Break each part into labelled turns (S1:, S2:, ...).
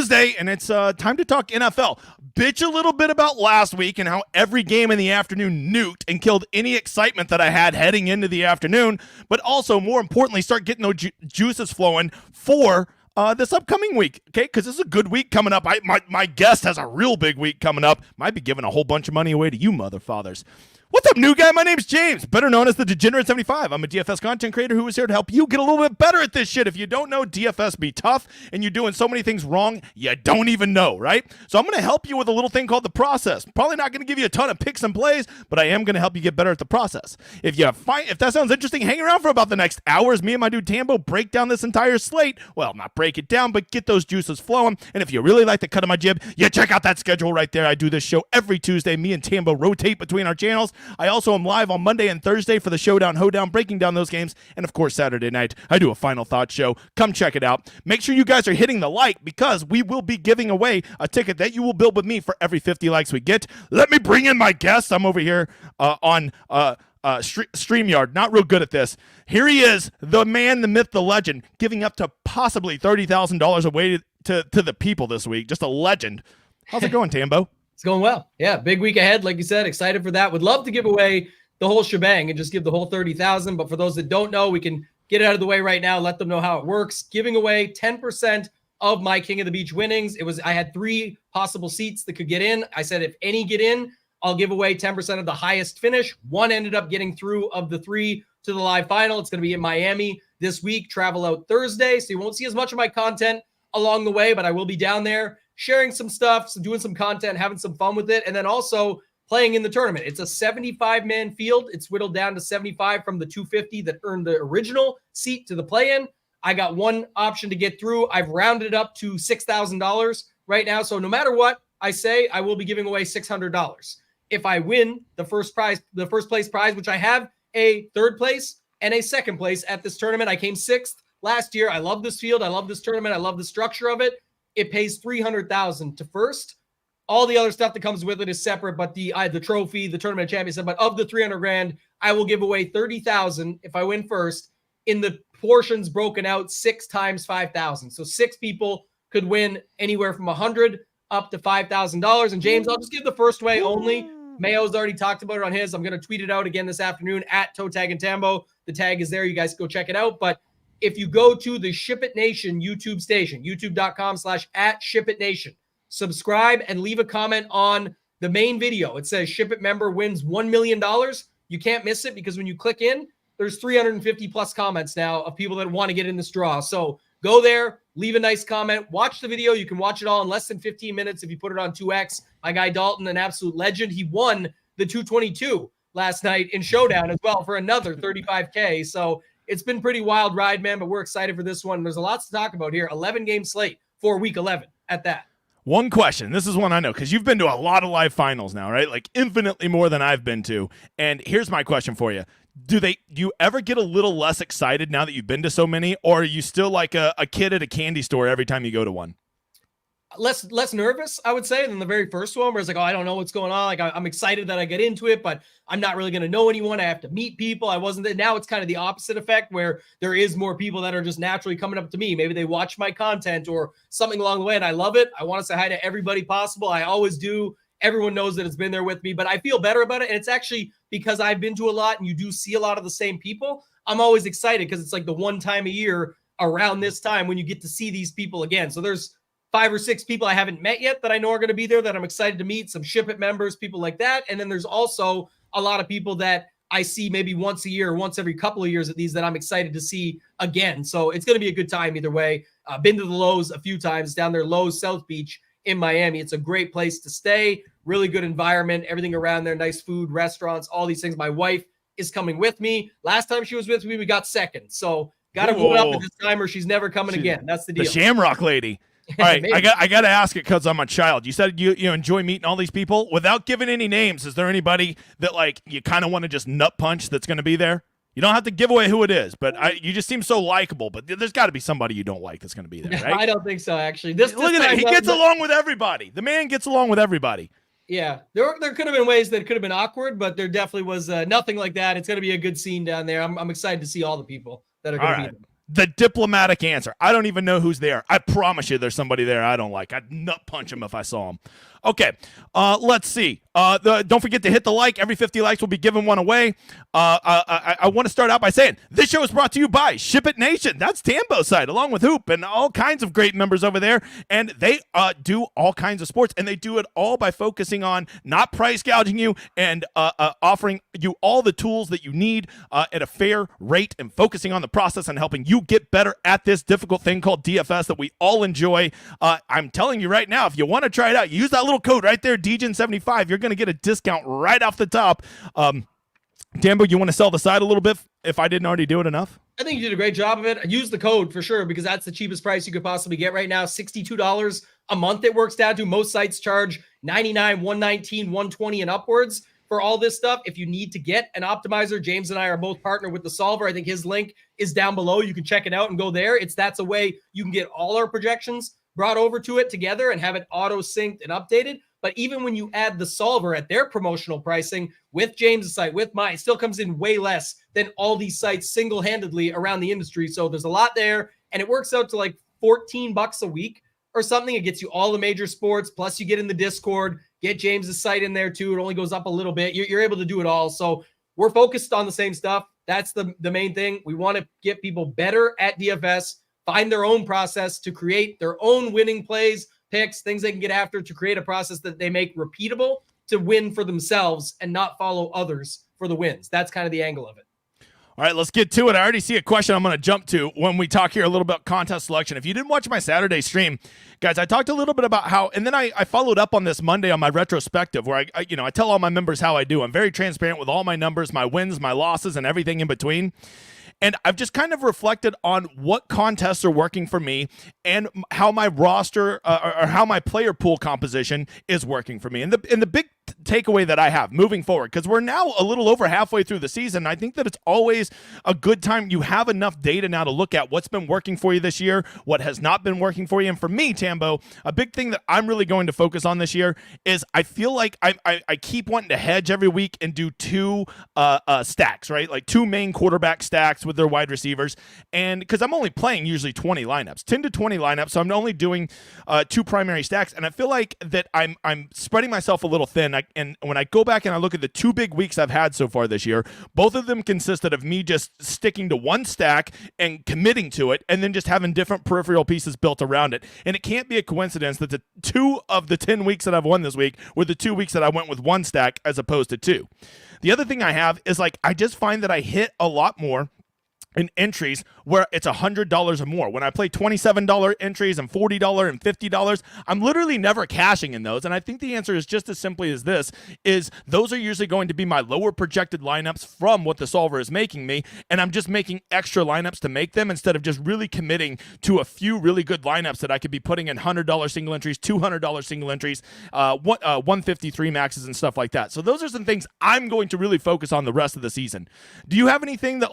S1: Tuesday, and it's time to talk NFL. Bitch a little bit about last week and how every game in the afternoon nuked and killed any excitement that I had heading into the afternoon, but also, more importantly, start getting those juices flowing for this upcoming week, okay? Because this is a good week coming up. My guest has a real big week coming up. Might be giving a whole bunch of money away to you motherfathers. What's up, new guy? My name's James, better known as the Degenerate75. I'm a DFS content creator who is here to help you get a little bit better at this shit. If you don't know, DFS be tough, and you're doing so many things wrong, you don't even know, right? So I'm going to help you with a little thing called the process. Probably not going to give you a ton of picks and plays, but I am going to help you get better at the process. If that sounds interesting, hang around for about the next hours. Me and my dude Tambo break down this entire slate. Well, not break it down, but get those juices flowing. And if you really like the cut of my jib, you check out that schedule right there. I do this show every Tuesday. Me and Tambo rotate between our channels. I also am live on Monday and Thursday for the Showdown Hoedown, breaking down those games. And of course, Saturday night, I do a Final Thought show. Come check it out. Make sure you guys are hitting the like, because we will be giving away a ticket that you will build with me for every 50 likes we get. Let me bring in my guest. I'm over here on StreamYard. Not real good at this. Here he is, the man, the myth, the legend, giving up to possibly $30,000 away to the people this week. Just a legend. How's it going, Tambo?
S2: It's going well. Yeah, big week ahead. Like you said, excited for that. Would love to give away the whole shebang and just give the whole 30,000. But for those that don't know, we can get it out of the way right now. Let them know how it works. Giving away 10% of my King of the Beach winnings. I had 3 possible seats that could get in. I said, if any get in, I'll give away 10% of the highest finish. 1 ended up getting through of the 3 to the live final. It's going to be in Miami this week. Travel out Thursday. So you won't see as much of my content along the way, but I will be down there sharing some stuff, doing some content, having some fun with it, and then also playing in the tournament. It's a 75-man field. It's whittled down to 75 from the 250 that earned the original seat to the play-in. I got 1 option to get through. I've rounded it up to $6,000 right now. So no matter what I say, I will be giving away $600. If I win the first place prize, which I have a 3rd place and a 2nd place at this tournament. I came 6th last year. I love this field. I love this tournament. I love the structure of it. It pays $300,000 to first. All the other stuff that comes with it is separate, but the trophy, the tournament championship, but of the $300,000, I will give away $30,000 if I win first, in the portions broken out 6 times 5,000. So 6 people could win anywhere from $100 up to $5,000. And James, I'll just give the first way only. Mayo's already talked about it on his. I'm going to tweet it out again this afternoon at Toe Tag and Tambo. The tag is there. You guys go check it out. But if you go to the Ship It Nation YouTube station, youtube.com/@ShipItNation, subscribe and leave a comment on the main video. It says Ship It member wins $1 million. You can't miss it, because when you click in, there's 350 plus comments now of people that want to get in this draw. So go there, leave a nice comment, watch the video. You can watch it all in less than 15 minutes if you put it on 2X. My guy Dalton, an absolute legend. He won the 222 last night in Showdown as well for another $35K. So it's been pretty wild ride, man, but we're excited for this one. There's a lot to talk about here. 11-game slate for week 11 at that.
S1: One question. This is one I know, because you've been to a lot of live finals now, right? Like infinitely more than I've been to. And here's my question for you. Do you ever get a little less excited now that you've been to so many, or are you still like a kid at a candy store every time you go to one?
S2: Less nervous, I would say, than the very first one, where it's like, oh, I don't know what's going on. Like, I'm excited that I get into it, but I'm not really going to know anyone. I have to meet people. I wasn't there. Now it's kind of the opposite effect, where there is more people that are just naturally coming up to me. Maybe they watch my content or something along the way, and I love it. I want to say hi to everybody possible. I always do. Everyone knows that it's been there with me, but I feel better about it. And it's actually because I've been to a lot and you do see a lot of the same people. I'm always excited, because it's like the one time a year around this time when you get to see these people again. So there's 5 or 6 people I haven't met yet that I know are going to be there that I'm excited to meet, some Ship It members, people like that. And then there's also a lot of people that I see maybe once a year, once every couple of years at these, that I'm excited to see again. So it's going to be a good time either way. Been to the Lowe's a few times down there, Lowe's South Beach in Miami. It's a great place to stay, really good environment, everything around there, nice food, restaurants, all these things. My wife is coming with me. Last time she was with me, we got second. So got to vote up at this time or she's never coming again. That's the deal.
S1: The Shamrock Lady. All right, I got to ask it because I'm a child. You said you enjoy meeting all these people. Without giving any names, is there anybody that like you kind of want to just nut punch that's going to be there? You don't have to give away who it is, but you just seem so likable. But there's got to be somebody you don't like that's going to be there, right?
S2: I don't think so, actually.
S1: Look at that. He gets along with everybody. The man gets along with everybody.
S2: Yeah, there could have been ways that could have been awkward, but there definitely was nothing like that. It's going to be a good scene down there. I'm excited to see all the people that are going to be there.
S1: The diplomatic answer. I don't even know who's there. I promise you there's somebody there I don't like. I'd nut punch him if I saw him. Okay, let's see. Don't forget to hit the like. Every 50 likes will be giving one away. I want to start out by saying this show is brought to you by Ship It Nation. That's Tambo's side, along with Hoop and all kinds of great members over there. And they do all kinds of sports, and they do it all by focusing on not price gouging you and offering you all the tools that you need at a fair rate and focusing on the process and helping you get better at this difficult thing called DFS that we all enjoy. I'm telling you right now, if you want to try it out, use that little code right there, DGen75. You're going to get a discount right off the top. Tambo, you want to sell the side a little bit if I didn't already do it enough?
S2: I think you did a great job of it. Use the code for sure because that's the cheapest price you could possibly get right now. $62 a month it works down to. Most sites charge $99, $119, $120 and upwards for all this stuff. If you need to get an optimizer, James and I are both partnered with the Solver. I think his link is down below. You can check it out and go there. That's a way you can get all our projections brought over to it together and have it auto synced and updated. But even when you add the Solver at their promotional pricing with James' site, with mine, it still comes in way less than all these sites single-handedly around the industry. So there's a lot there, and it works out to like $14 a week or something. It gets you all the major sports, plus you get in the Discord, get James' site in there too. It only goes up a little bit. You're able to do it all. So we're focused on the same stuff. That's the main thing. We want to get people better at DFS, find their own process to create their own winning plays, picks, things they can get after to create a process that they make repeatable to win for themselves and not follow others for the wins. That's kind of the angle of it.
S1: All right, let's get to it. I already see a question I'm going to jump to when we talk here a little about contest selection. If you didn't watch my Saturday stream, guys, I talked a little bit about how, and then I followed up on this Monday on my retrospective where I tell all my members how I do. I'm very transparent with all my numbers, my wins, my losses, and everything in between. And I've just kind of reflected on what contests are working for me and how my roster or how my player pool composition is working for me. And the big takeaway that I have moving forward, because we're now a little over halfway through the season, I think that it's always a good time. You have enough data now to look at what's been working for you this year, what has not been working for you. And for me, Tambo, a big thing that I'm really going to focus on this year is I feel like I keep wanting to hedge every week and do two stacks, right? Like two main quarterback stacks with their wide receivers. And because I'm only playing usually 20 lineups, 10 to 20 lineups. So I'm only doing two primary stacks. And I feel like that I'm spreading myself a little thin. And when I go back and I look at the two big weeks I've had so far this year, both of them consisted of me just sticking to one stack and committing to it and then just having different peripheral pieces built around it. And it can't be a coincidence that the 2 of the 10 weeks that I've won this week were the 2 weeks that I went with one stack as opposed to two. The other thing I have is I just find that I hit a lot more in entries where it's $100 or more. When I play $27 entries and $40 and $50, I'm literally never cashing in those. And I think the answer is just as simply as this, is those are usually going to be my lower projected lineups from what the solver is making me. And I'm just making extra lineups to make them instead of just really committing to a few really good lineups that I could be putting in $100 single entries, $200 single entries, 153 maxes and stuff like that. So those are some things I'm going to really focus on the rest of the season. Do you have anything that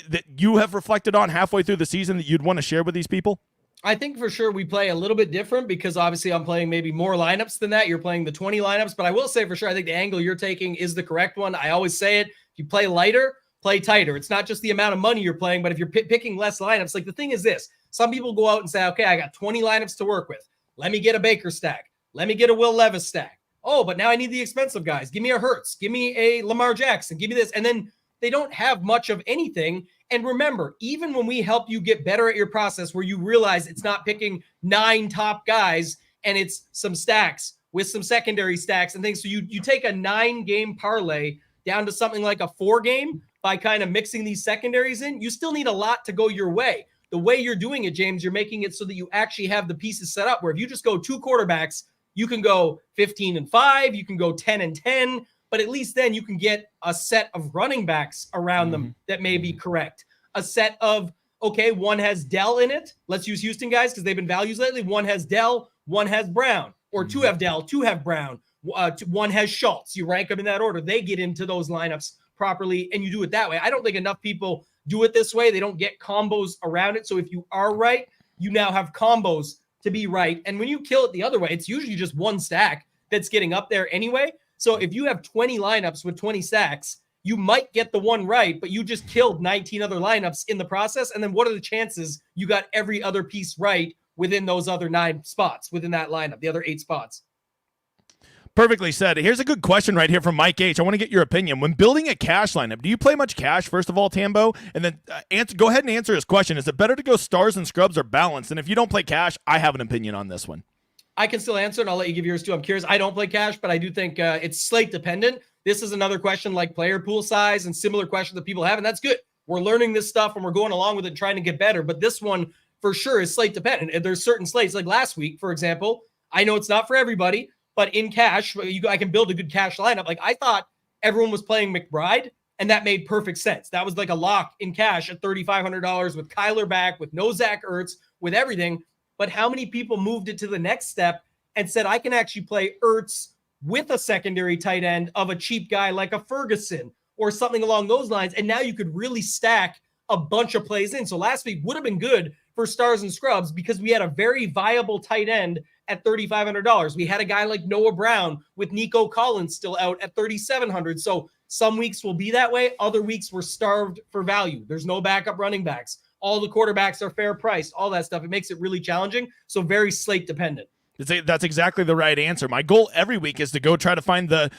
S1: that you have reflected on halfway through the season that you'd want to share with these people?
S2: I think for sure we play a little bit different because obviously I'm playing maybe more lineups than that. You're playing the 20 lineups, but I will say for sure, I think the angle you're taking is the correct one. I always say it. If you play lighter, play tighter. It's not just the amount of money you're playing, but if you're picking less lineups, like the thing is this, some people go out and say, okay, I got 20 lineups to work with. Let me get a Baker stack. Let me get a Will Levis stack. Oh, but now I need the expensive guys. Give me a Hurts. Give me a Lamar Jackson. Give me this. And then they don't have much of anything. And remember, even when we help you get better at your process where you realize it's not picking 9 top guys and it's some stacks with some secondary stacks and things. So you take a 9-game parlay down to something like a 4-game by kind of mixing these secondaries in. You still need a lot to go your way. The way you're doing it, James, you're making it so that you actually have the pieces set up where if you just go 2 quarterbacks, you can go 15-5, you can go 10-10. But at least then you can get a set of running backs around them that may be correct. A set of, okay, one has Dell in it. Let's use Houston guys because they've been values lately. One has Dell, one has Brown, or 2 have Dell, 2 have Brown. One has Schultz. You rank them in that order. They get into those lineups properly, and you do it that way. I don't think enough people do it this way. They don't get combos around it. So if you are right, you now have combos to be right. And when you kill it the other way, it's usually just one stack that's getting up there anyway. So if you have 20 lineups with 20 stacks, you might get the one right, but you just killed 19 other lineups in the process. And then what are the chances you got every other piece right within those other 9 spots within that lineup, the other 8 spots?
S1: Perfectly said. Here's a good question right here from Mike H. I want to get your opinion. When building a cash lineup, do you play much cash, first of all, Tambo? And then go ahead and answer his question. Is it better to go stars and scrubs or balance? And if you don't play cash, I have an opinion on this one.
S2: I can still answer, and I'll let you give yours too. I'm curious. I don't play cash, but I do think it's slate dependent. This is another question like player pool size and similar questions that people have, and that's good. We're learning this stuff, and we're going along with it, trying to get better. But this one, for sure, is slate dependent. And there's certain slates, like last week, for example. I know it's not for everybody, but in cash, I can build a good cash lineup. Like I thought everyone was playing McBride, and that made perfect sense. That was like a lock in cash at $3,500 with Kyler back, with no Zach Ertz, with everything. But how many people moved it to the next step and said, I can actually play Ertz with a secondary tight end of a cheap guy like a Ferguson or something along those lines. And now you could really stack a bunch of plays in. So last week would have been good for stars and scrubs because we had a very viable tight end at $3,500. We had a guy like Noah Brown with Nico Collins still out at $3,700. So some weeks will be that way. Other weeks we're starved for value. There's no backup running backs. All the quarterbacks are fair priced, all that stuff. It makes it really challenging. So very slate dependent.
S1: That's exactly the right answer. My goal every week is to go try to find the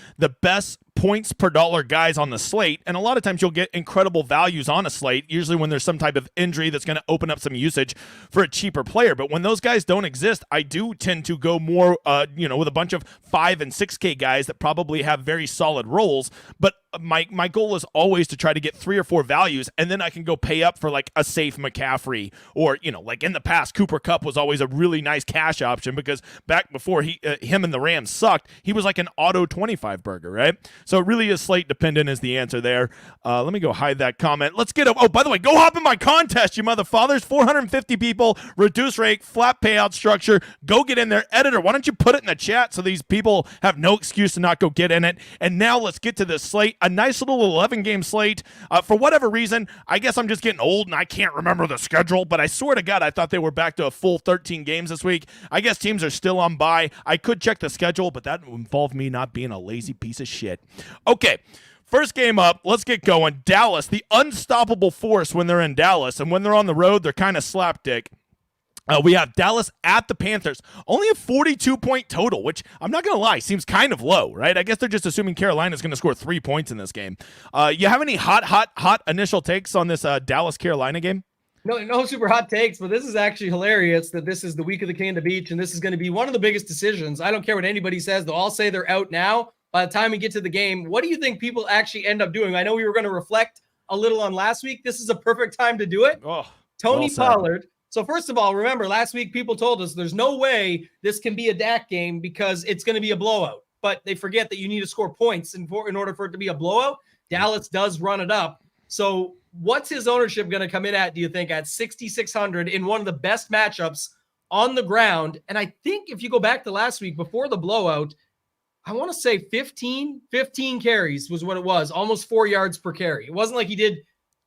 S1: best points per dollar guys on the slate. And a lot of times you'll get incredible values on a slate, usually when there's some type of injury that's going to open up some usage for a cheaper player. But when those guys don't exist, I do tend to go more, with a bunch of 5 and 6K guys that probably have very solid roles. But my goal is always to try to get 3 or 4 values, and then I can go pay up for like a safe McCaffrey, or like in the past, Cooper Kupp was always a really nice cash option because back before him and the Rams sucked, he was like an auto 25 burger, right? So it really is slate dependent is the answer there. Let me go hide that comment. Let's get by the way, go hop in my contest, you motherfathers. 450 people, reduce rate, flat payout structure. Go get in there. Editor, why don't you put it in the chat so these people have no excuse to not go get in it? And now let's get to this slate. A nice little 11-game slate. For whatever reason, I guess I'm just getting old and I can't remember the schedule, but I swear to God, I thought they were back to a full 13 games this week. I guess teams are still on bye. I could check the schedule, but that involved me not being a lazy piece of shit. Okay. First game up, let's get going. Dallas, the unstoppable force when they're in Dallas, and when they're on the road, they're kind of slapdick. We have Dallas at the Panthers. Only a 42-point total, which I'm not going to lie, seems kind of low, right? I guess they're just assuming Carolina's going to score 3 points in this game. You have any hot initial takes on this Dallas-Carolina game?
S2: No super hot takes, but this is actually hilarious that this is the week of the King of the Beach, and this is going to be one of the biggest decisions. I don't care what anybody says. They'll all say they're out now. By the time we get to the game, what do you think people actually end up doing? I know we were going to reflect a little on last week. This is a perfect time to do it. Tony Pollard. So first of all, remember last week people told us there's no way this can be a Dak game because it's going to be a blowout. But they forget that you need to score points in order for it to be a blowout. Dallas does run it up. So what's his ownership going to come in at, do you think, at 6,600 in one of the best matchups on the ground? And I think if you go back to last week before the blowout, I want to say 15 carries was what it was, almost 4 yards per carry. It wasn't like he did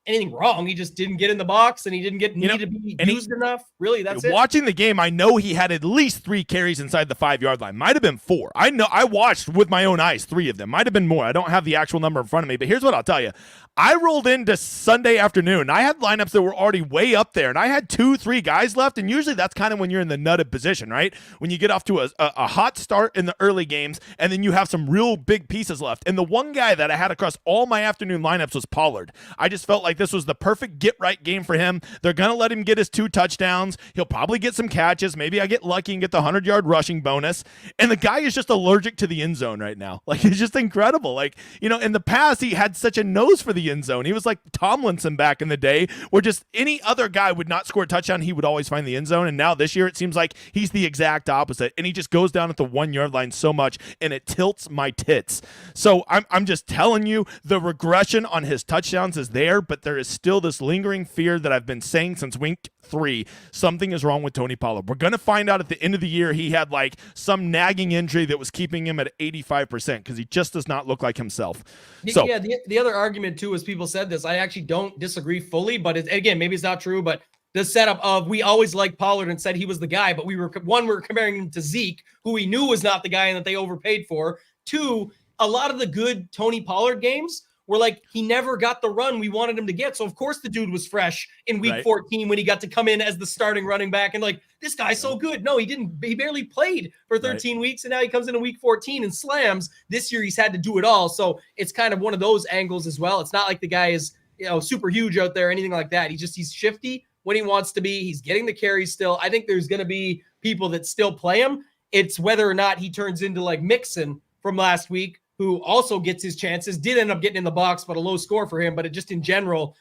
S2: anything wrong. He just didn't get in the box and he didn't get need to be used enough. Really, that's it.
S1: Watching the game, I know he had at least 3 carries inside the 5-yard line. Might have been 4. I know I watched with my own eyes 3 of them. Might have been more. I don't have the actual number in front of me, but here's what I'll tell you. I rolled into Sunday afternoon. I had lineups that were already way up there, and I had 2-3 guys left, and usually that's kind of when you're in the nutted position, right? When you get off to a hot start in the early games, and then you have some real big pieces left. And the one guy that I had across all my afternoon lineups was Pollard. I just felt like this was the perfect get-right game for him. They're going to let him get his 2 touchdowns. He'll probably get some catches. Maybe I get lucky and get the 100-yard rushing bonus. And the guy is just allergic to the end zone right now. Like, it's just incredible. Like, in the past, he had such a nose for the end zone. He was like Tomlinson back in the day, where just any other guy would not score a touchdown. He would always find the end zone. And now this year, it seems like he's the exact opposite. And he just goes down at the 1-yard line so much, and it tilts my tits. So I'm just telling you, the regression on his touchdowns is there, but there is still this lingering fear that I've been saying since week 3. Something is wrong with Tony Pollard. We're going to find out at the end of the year he had like some nagging injury that was keeping him at 85% because he just does not look like himself. So,
S2: yeah, the other argument too is people said this. I actually don't disagree fully, but again, maybe it's not true, but the setup of we always liked Pollard and said he was the guy, but we were comparing him to Zeke, who we knew was not the guy and that they overpaid for. 2, a lot of the good Tony Pollard games we're like, he never got the run we wanted him to get. So of course the dude was fresh in week
S1: Right.
S2: 14 when he got to come in as the starting running back and like, this guy's so good. No, he didn't. He barely played for 13 weeks. And now he comes in week 14 and slams. This year he's had to do it all. So it's kind of one of those angles as well. It's not like the guy is, super huge out there, anything like that. He's shifty when he wants to be. He's getting the carries still. I think there's going to be people that still play him. It's whether or not he turns into like Mixon from last week, who also gets his chances, did end up getting in the box, but a low score for him. But it just in general,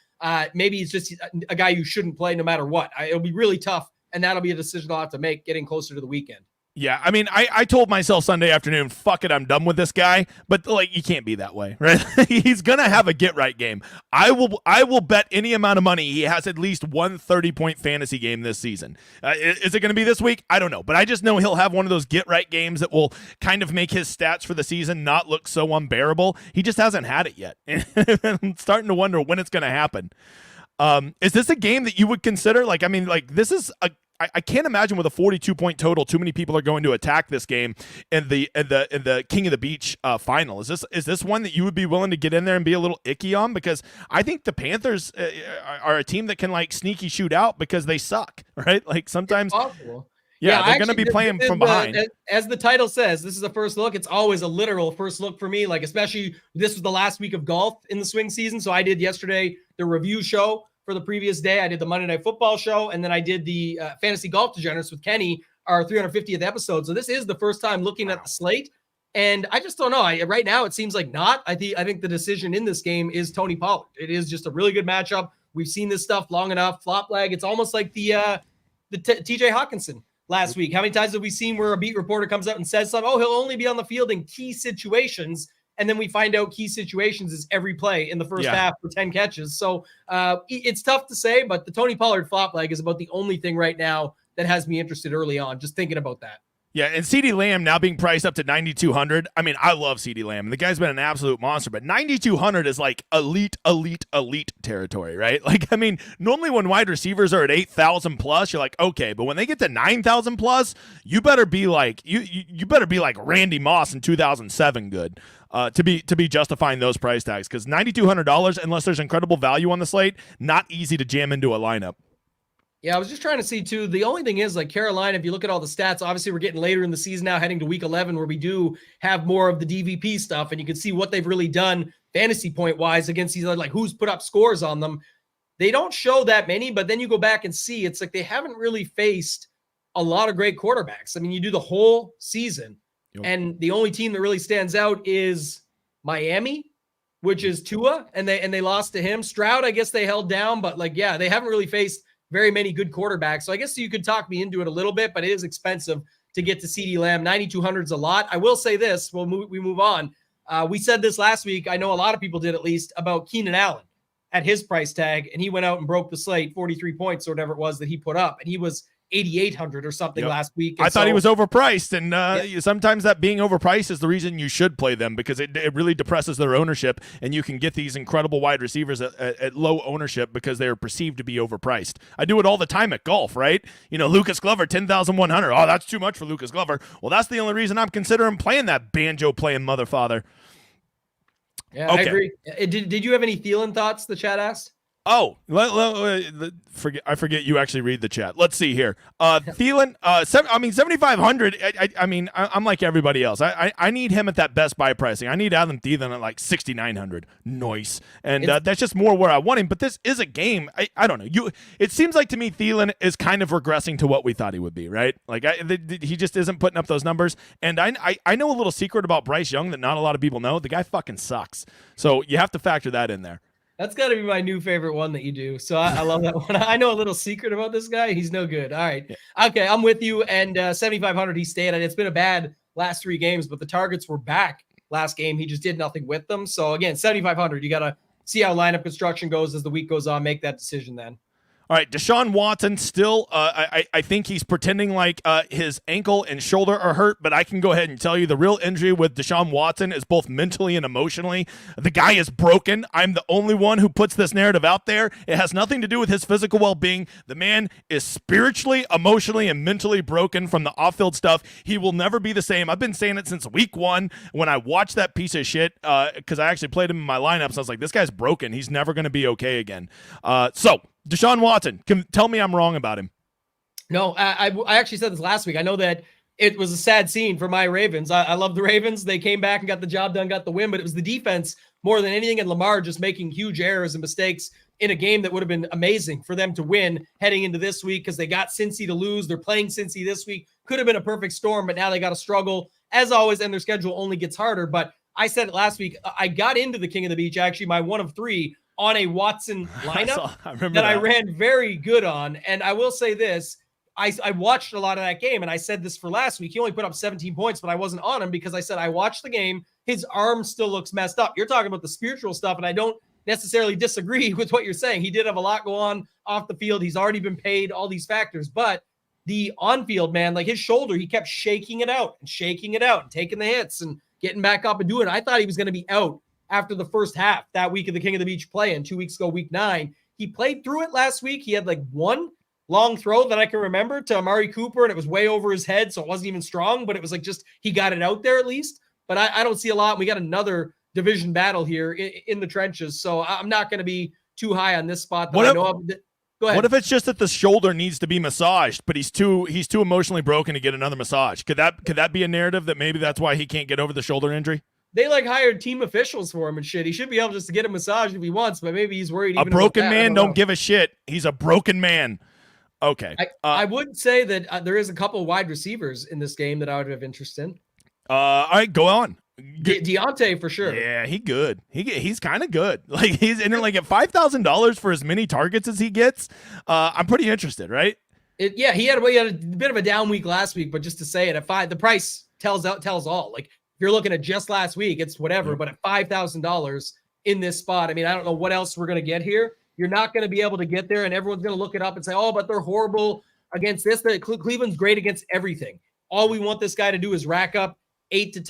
S2: maybe he's just a guy you shouldn't play no matter what. It'll be really tough, and that'll be a decision I'll have to make getting closer to the weekend.
S1: Yeah, I mean, I told myself Sunday afternoon, fuck it, I'm done with this guy. But like, you can't be that way, right? He's gonna have a get right game. I will bet any amount of money he has at least one 30-point fantasy game this season. Is it gonna be this week? I don't know, but I just know he'll have one of those get right games that will kind of make his stats for the season not look so unbearable. He just hasn't had it yet. I'm starting to wonder when it's gonna happen. Is this a game that you would consider? Like, I mean, like this is I can't imagine with a 42-point total, too many people are going to attack this game in the King of the Beach final. Is this one that you would be willing to get in there and be a little icky on? Because I think the Panthers are a team that can like sneaky shoot out because they suck, right? Like sometimes, yeah, they're going to be playing from behind.
S2: As the title says, this is a first look. It's always a literal first look for me. Like especially this was the last week of golf in the swing season, so I did yesterday the review show. For the previous day, I did the Monday Night Football show, and then I did the Fantasy Golf Degenerates with Kenny, our 350th episode. So this is the first time looking at the slate, and I just don't know. Right now, it seems like not. I think the decision in this game is Tony Pollard. It is just a really good matchup. We've seen this stuff long enough. Flop leg. It's almost like the TJ Hawkinson last week. How many times have we seen where a beat reporter comes out and says something? Oh, he'll only be on the field in key situations. And then we find out key situations is every play in the first half for 10 catches. So it's tough to say, but the Tony Pollard flop leg is about the only thing right now that has me interested early on, just thinking about that.
S1: Yeah, and CeeDee Lamb now being priced up to 9,200. I mean, I love CeeDee Lamb. The guy's been an absolute monster, but 9,200 is like elite territory, right? Like, I mean, normally when wide receivers are at 8,000 plus, you're like, okay, but when they get to 9,000 plus, you better be like you better be like Randy Moss in 2007 good. To be justifying those price tags, because $9,200, unless there's incredible value on the slate, not easy to jam into a lineup.
S2: Yeah, I was just trying to see too. The only thing is, like Carolina, if you look at all the stats, obviously we're getting later in the season now, heading to week 11, where we do have more of the DVP stuff, and you can see what they've really done fantasy point wise against these, like who's put up scores on them. They don't show that many, but then you go back and see it's like they haven't really faced a lot of great quarterbacks. I mean, you do the whole season. And the only team that really stands out is Miami, which is Tua, and they lost to him. Stroud, I guess they held down, but like, yeah, they haven't really faced very many good quarterbacks. So I guess you could talk me into it a little bit, but it is expensive to get to CeeDee Lamb. 9,200 is a lot. I will say this, we move on. We said this last week. I know a lot of people did at least about Keenan Allen at his price tag, and he went out and broke the slate, 43 points or whatever it was that he put up, and he was 8,800 or something last week. And
S1: I thought he was overpriced, and sometimes that being overpriced is the reason you should play them, because it really depresses their ownership, and you can get these incredible wide receivers at low ownership because they are perceived to be overpriced. I do it all the time at golf, right? Lucas Glover, 10,100. Oh, that's too much for Lucas Glover. Well, that's the only reason I'm considering playing that banjo playing motherfather.
S2: Yeah, okay. I agree. Did you have any Thielen thoughts? The chat asked.
S1: Oh, I forget you actually read the chat. Let's see here. Thielen, 7,500. I mean, I'm like everybody else. I need him at that Best Buy pricing. I need Adam Thielen at like 6,900. Nice. And that's just more where I want him. But this is a game. I don't know. It seems like to me Thielen is kind of regressing to what we thought he would be, right? Like he just isn't putting up those numbers. And I know a little secret about Bryce Young that not a lot of people know. The guy fucking sucks. So you have to factor that in there.
S2: That's got to be my new favorite one that you do. So I love that one. I know a little secret about this guy. He's no good. All right. Yeah. Okay, I'm with you. And 7,500 he stayed at. It's been a bad last 3 games, but the targets were back last game. He just did nothing with them. So, again, 7,500. You got to see how lineup construction goes as the week goes on. Make that decision then.
S1: All right, Deshaun Watson still, I think he's pretending like his ankle and shoulder are hurt, but I can go ahead and tell you the real injury with Deshaun Watson is both mentally and emotionally. The guy is broken. I'm the only one who puts this narrative out there. It has nothing to do with his physical well-being. The man is spiritually, emotionally, and mentally broken from the off-field stuff. He will never be the same. I've been saying it since week 1 when I watched that piece of shit because I actually played him in my lineups. I was like, this guy's broken. He's never going to be okay again. So Deshaun Watson, tell me I'm wrong about him.
S2: No, I actually said this last week. I know that it was a sad scene for my Ravens. I love the Ravens. They came back and got the job done, got the win, but it was the defense more than anything, and Lamar just making huge errors and mistakes in a game that would have been amazing for them to win heading into this week because they got Cincy to lose. They're playing Cincy this week. Could have been a perfect storm, but now they got to struggle as always, and their schedule only gets harder. But I said it last week. I got into the King of the Beach, actually, my one of 3 on a Watson lineup I ran very good on. And I will say this, I watched a lot of that game, and I said this for last week. He only put up 17 points, but I wasn't on him because I said I watched the game. His arm still looks messed up. You're talking about the spiritual stuff, and I don't necessarily disagree with what you're saying. He did have a lot go on off the field. He's already been paid, all these factors. But the on-field, man, like his shoulder, he kept shaking it out and taking the hits and getting back up and doing it. I thought he was going to be out after the first half that week of the King of the Beach play-in 2 weeks ago, week 9. He played through it last week. He had like one long throw that I can remember to Amari Cooper, and it was way over his head, so it wasn't even strong, but it was like just he got it out there at least. But I don't see a lot. We got another division battle here in the trenches, so I'm not going to be too high on this spot. Go ahead.
S1: What if it's just that the shoulder needs to be massaged, but he's too emotionally broken to get another massage? Could that be a narrative that maybe that's why he can't get over the shoulder injury?
S2: They like hired team officials for him and shit. He should be able just to get a massage if he wants, but maybe he's worried.
S1: A broken man don't give a shit. He's a broken man. Okay.
S2: I would say that there is a couple wide receivers in this game that I would have interest in.
S1: All right, go on.
S2: Deontay for sure.
S1: Yeah, he's good. He's kind of good. Like he's in like at $5,000 for as many targets as he gets. I'm pretty interested, right?
S2: He had a bit of a down week last week, but just to say it at 5, the price tells all. Like if you're looking at just last week, it's whatever. But at $5,000 in this spot, I mean, I don't know what else we're gonna get here. You're not going to be able to get there, and everyone's going to look it up and say, oh, but they're horrible against this. Cleveland's great against everything. All we want this guy to do is rack up 8 to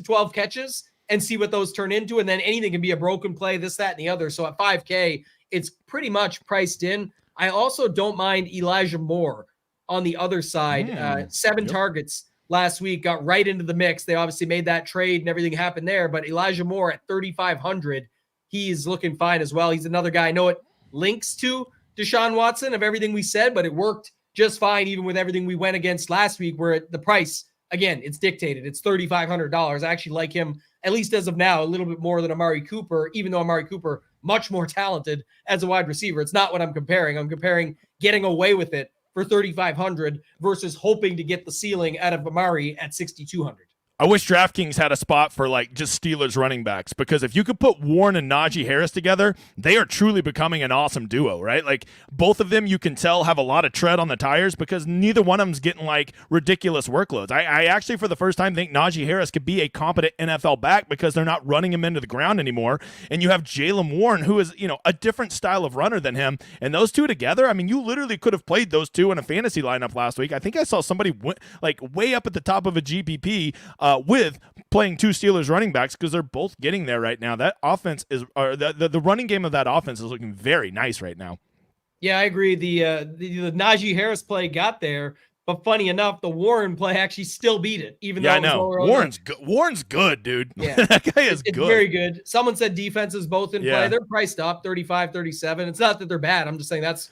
S2: 12 catches and see what those turn into, and then anything can be a broken play, this, that, and the other. So at $5K, it's pretty much priced in. I also don't mind Elijah Moore on the other side. 7 targets last week, got right into the mix. They obviously made that trade and everything happened there, but Elijah Moore at 3,500, he's looking fine as well. He's another guy. I know it links to Deshaun Watson of everything we said, but it worked just fine even with everything we went against last week where the price, again, it's dictated. It's $3,500. I actually like him, at least as of now, a little bit more than Amari Cooper, even though Amari Cooper, much more talented as a wide receiver. It's not what I'm comparing. I'm comparing getting away with it for $3,500 versus hoping to get the ceiling out of Amari at $6,200.
S1: I wish DraftKings had a spot for like just Steelers running backs, because if you could put Warren and Najee Harris together, they are truly becoming an awesome duo, right? Like both of them, you can tell, have a lot of tread on the tires because neither one of them's getting like ridiculous workloads. I actually, for the first time, think Najee Harris could be a competent NFL back because they're not running him into the ground anymore. And you have Jaylen Warren, who is, a different style of runner than him. And those two together, I mean, you literally could have played those two in a fantasy lineup last week. I think I saw somebody like way up at the top of a GPP with playing two Steelers running backs because they're both getting there right now. That offense is, or the running game of that offense is looking very nice right now.
S2: Yeah, I agree. The Najee Harris play got there, but funny enough, the Warren play actually still beat it. Even though
S1: I know Warren's good. Warren's good, dude.
S2: Yeah,
S1: that guy is
S2: it's
S1: good.
S2: Very good. Someone said defenses both in play. They're priced up 35, 37. It's not that they're bad. I'm just saying that's.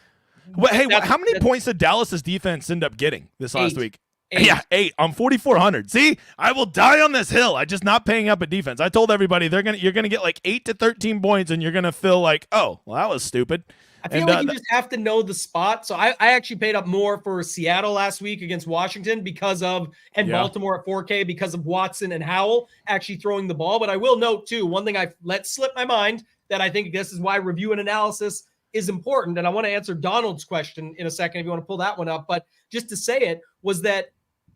S1: How many points did Dallas's defense end up getting this last week?
S2: 8.
S1: Yeah, 8 on 4,400. See, I will die on this hill. I'm just not paying up at defense. I told everybody you're gonna get like 8 to 13 points, and you're gonna feel like, oh, well, that was stupid.
S2: I feel like you just have to know the spot. So I actually paid up more for Seattle last week against Washington Baltimore at 4K because of Watson and Howell actually throwing the ball. But I will note too, one thing I let slip my mind that I think this is why review and analysis is important. And I want to answer Donald's question in a second if you want to pull that one up. But just to say it was that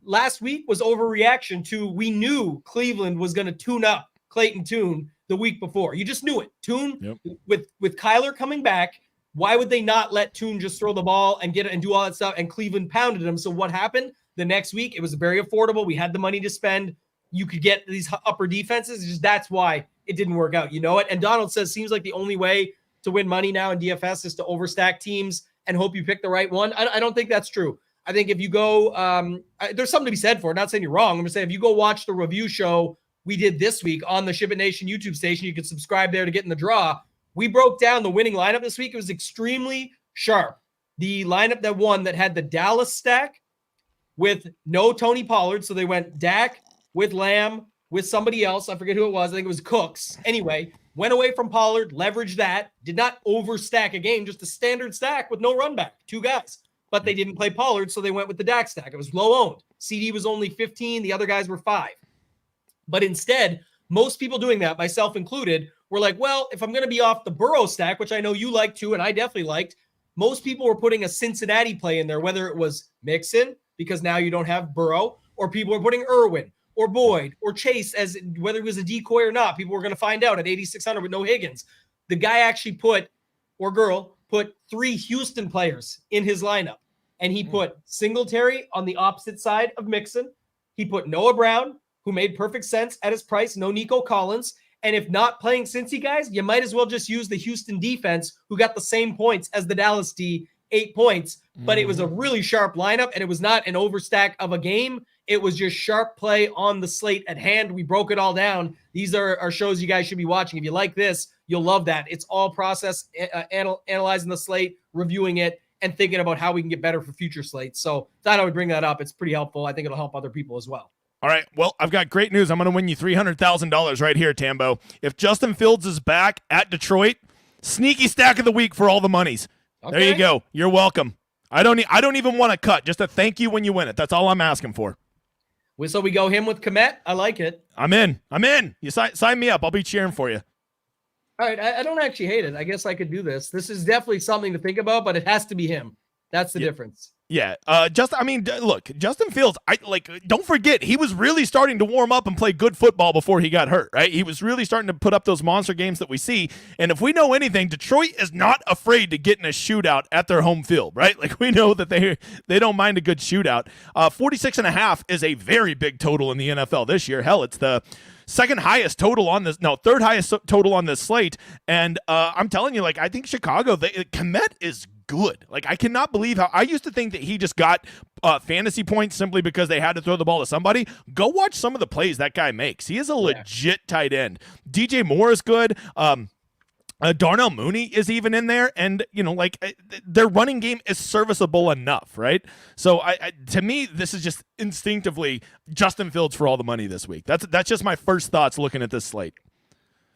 S2: last week was overreaction to, we knew Cleveland was going to tune up Clayton Tune the week before. You just knew it. Tune with Kyler coming back, Why would they not let Toon just throw the ball and get it and do all that stuff? And Cleveland pounded him. So what happened? The next week, it was very affordable. We had the money to spend. You could get these upper defenses. It's just that's why it didn't work out. You know it. And Donald says, seems like the only way to win money now in DFS is to overstack teams and hope you pick the right one. I don't think that's true. I think if you go, there's something to be said for it. Not saying you're wrong. I'm just saying if you go watch the review show we did this week on the Ship It Nation YouTube station, you can subscribe there to get in the draw. We broke down the winning lineup this week. It was extremely sharp. The lineup that won that had the Dallas stack with no Tony Pollard. So they went Dak with Lamb with somebody else. I forget who it was. I think it was Cooks. Anyway, went away from Pollard, leveraged that, did not overstack a game, just a standard stack with no run back, 2 guys. But they didn't play Pollard, so they went with the Dak stack. It was low owned. CD was only 15. The other guys were 5. But instead, most people doing that, myself included, were like, well, if I'm going to be off the Burrow stack, which I know you liked too, and I definitely liked, most people were putting a Cincinnati play in there, whether it was Mixon, because now you don't have Burrow, or people were putting Irwin or Boyd or Chase, as whether it was a decoy or not. People were going to find out at 8,600 with no Higgins. The guy actually put 3 Houston players in his lineup. And he put Singletary on the opposite side of Mixon. He put Noah Brown, who made perfect sense at his price, no Nico Collins. And if not playing Cincy guys, you might as well just use the Houston defense, who got the same points as the Dallas D, 8 points. But it was a really sharp lineup, and it was not an overstack of a game. It was just sharp play on the slate at hand. We broke it all down. These are shows you guys should be watching. If you like this, you'll love that. It's all process, analyzing the slate, reviewing it, and thinking about how we can get better for future slates. So thought I would bring that up. It's pretty helpful. I think it'll help other people as well.
S1: All right. Well, I've got great news. I'm going to win you $300,000 right here, Tambo. If Justin Fields is back at Detroit, sneaky stack of the week for all the monies. Okay. There you go. You're welcome. I don't even want to cut. Just a thank you when you win it. That's all I'm asking for.
S2: So we go him with Komet. I like it.
S1: I'm in. You sign me up. I'll be cheering for you.
S2: All right. I don't actually hate it. I guess I could do this. This is definitely something to think about, but it has to be him. That's the difference.
S1: Yeah. Look, Justin Fields, don't forget, he was really starting to warm up and play good football before he got hurt, right? He was really starting to put up those monster games that we see. And if we know anything, Detroit is not afraid to get in a shootout at their home field, right? Like, we know that they don't mind a good shootout. 46.5 is a very big total in the NFL this year. Hell, it's the third highest total on this slate. And I'm telling you, I think Chicago, Komet is good. I cannot believe how I used to think that he just got fantasy points simply because they had to throw the ball to somebody. Go watch some of the plays that guy makes. He is a legit tight end. DJ Moore is good. Darnell Mooney is even in there, and their running game is serviceable enough, right? So to me, this is just instinctively Justin Fields for all the money this week. That's just my first thoughts looking at this slate.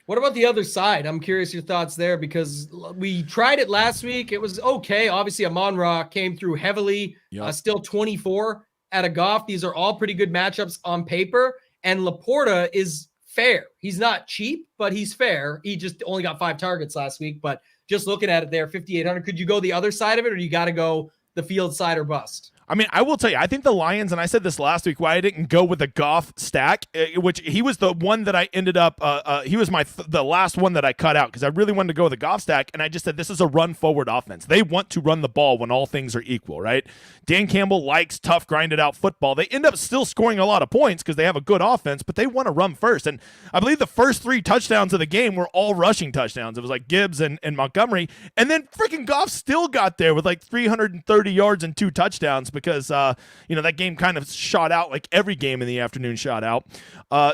S2: What about the other side? I'm curious your thoughts there, because we tried it last week. It was okay. Obviously, Amon-Ra came through heavily, still 24 at a Goff. These are all pretty good matchups on paper, and Laporta is fair. He's not cheap, but he's fair. He just only got 5 targets last week, but just looking at it there, 5,800. Could you go the other side of it, or you got to go the Field side or bust?
S1: I mean, I will tell you, I think the Lions, and I said this last week, why I didn't go with the Goff stack, which he was the one that I ended up, he was the last one that I cut out because I really wanted to go with the Goff stack, and I just said this is a run-forward offense. They want to run the ball when all things are equal, right? Dan Campbell likes tough, grinded-out football. They end up still scoring a lot of points because they have a good offense, but they want to run first. And I believe the first 3 touchdowns of the game were all rushing touchdowns. It was Gibbs and Montgomery, and then freaking Goff still got there with 330 yards and 2 touchdowns because that game kind of shot out like every game in the afternoon shot out.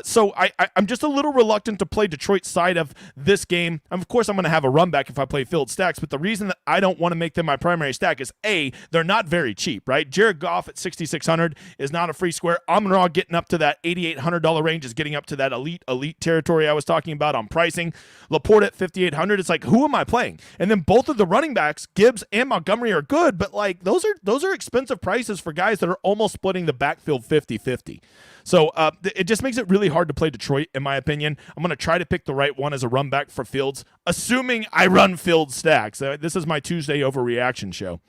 S1: So I'm just a little reluctant to play Detroit's side of this game. Of course, I'm going to have a run back if I play Field stacks, but the reason that I don't want to make them my primary stack is A, they're not very cheap, right? Jared Goff at 6,600 is not a free square. Amon-Ra getting up to that $8,800 range is getting up to that elite territory I was talking about on pricing. Laporta at 5,800, it's who am I playing? And then both of the running backs, Gibbs and Montgomery, are good, but those are expensive prices for guys that are almost splitting the backfield 50-50. So it just makes it really hard to play Detroit, in my opinion. I'm going to try to pick the right one as a run back for Fields, assuming I run Fields stacks. This is my Tuesday overreaction show.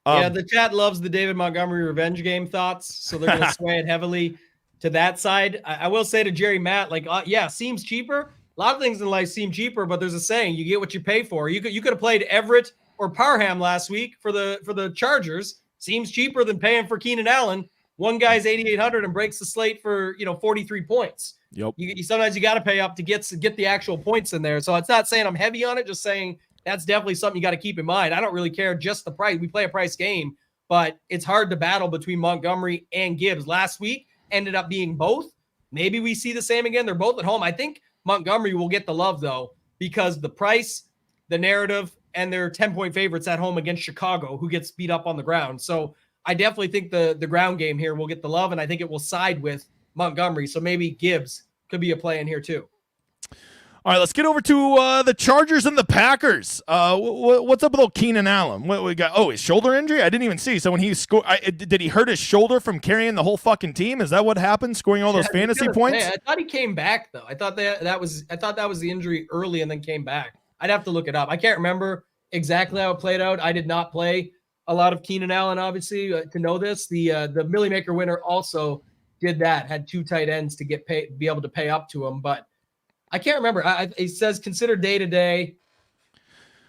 S2: The chat loves the David Montgomery revenge game thoughts, so they're going to sway it heavily to that side. I will say to Jerry Matt, seems cheaper. A lot of things in life seem cheaper, but there's a saying, you get what you pay for. You could have played Everett or Parham last week for the Chargers. Seems cheaper than paying for Keenan Allen. One guy's 8,800 and breaks the slate for 43 points.
S1: Yep.
S2: Sometimes you got to pay up to get the actual points in there. So it's not saying I'm heavy on it, just saying that's definitely something you got to keep in mind. I don't really care just the price. We play a price game, but it's hard to battle between Montgomery and Gibbs. Last week ended up being both. Maybe we see the same again. They're both at home. I think Montgomery will get the love though, because the price, the narrative, and they're 10-point favorites at home against Chicago, who gets beat up on the ground. So I definitely think the ground game here will get the love, and I think it will side with Montgomery. So maybe Gibbs could be a play in here too.
S1: All right, let's get over to the Chargers and the Packers. What's up with old Keenan Allen? What we got? Oh, his shoulder injury? I didn't even see. So when he scored, did he hurt his shoulder from carrying the whole fucking team? Is that what happened? Scoring all those fantasy points?
S2: I thought he came back though. I thought that was the injury early and then came back. I'd have to look it up. I can't remember exactly how it played out. I did not play a lot of Keenan Allen, obviously, to know this. The Millie Maker winner also did that. Had 2 tight ends to be able to pay up to him, but I can't remember. It says consider day-to-day.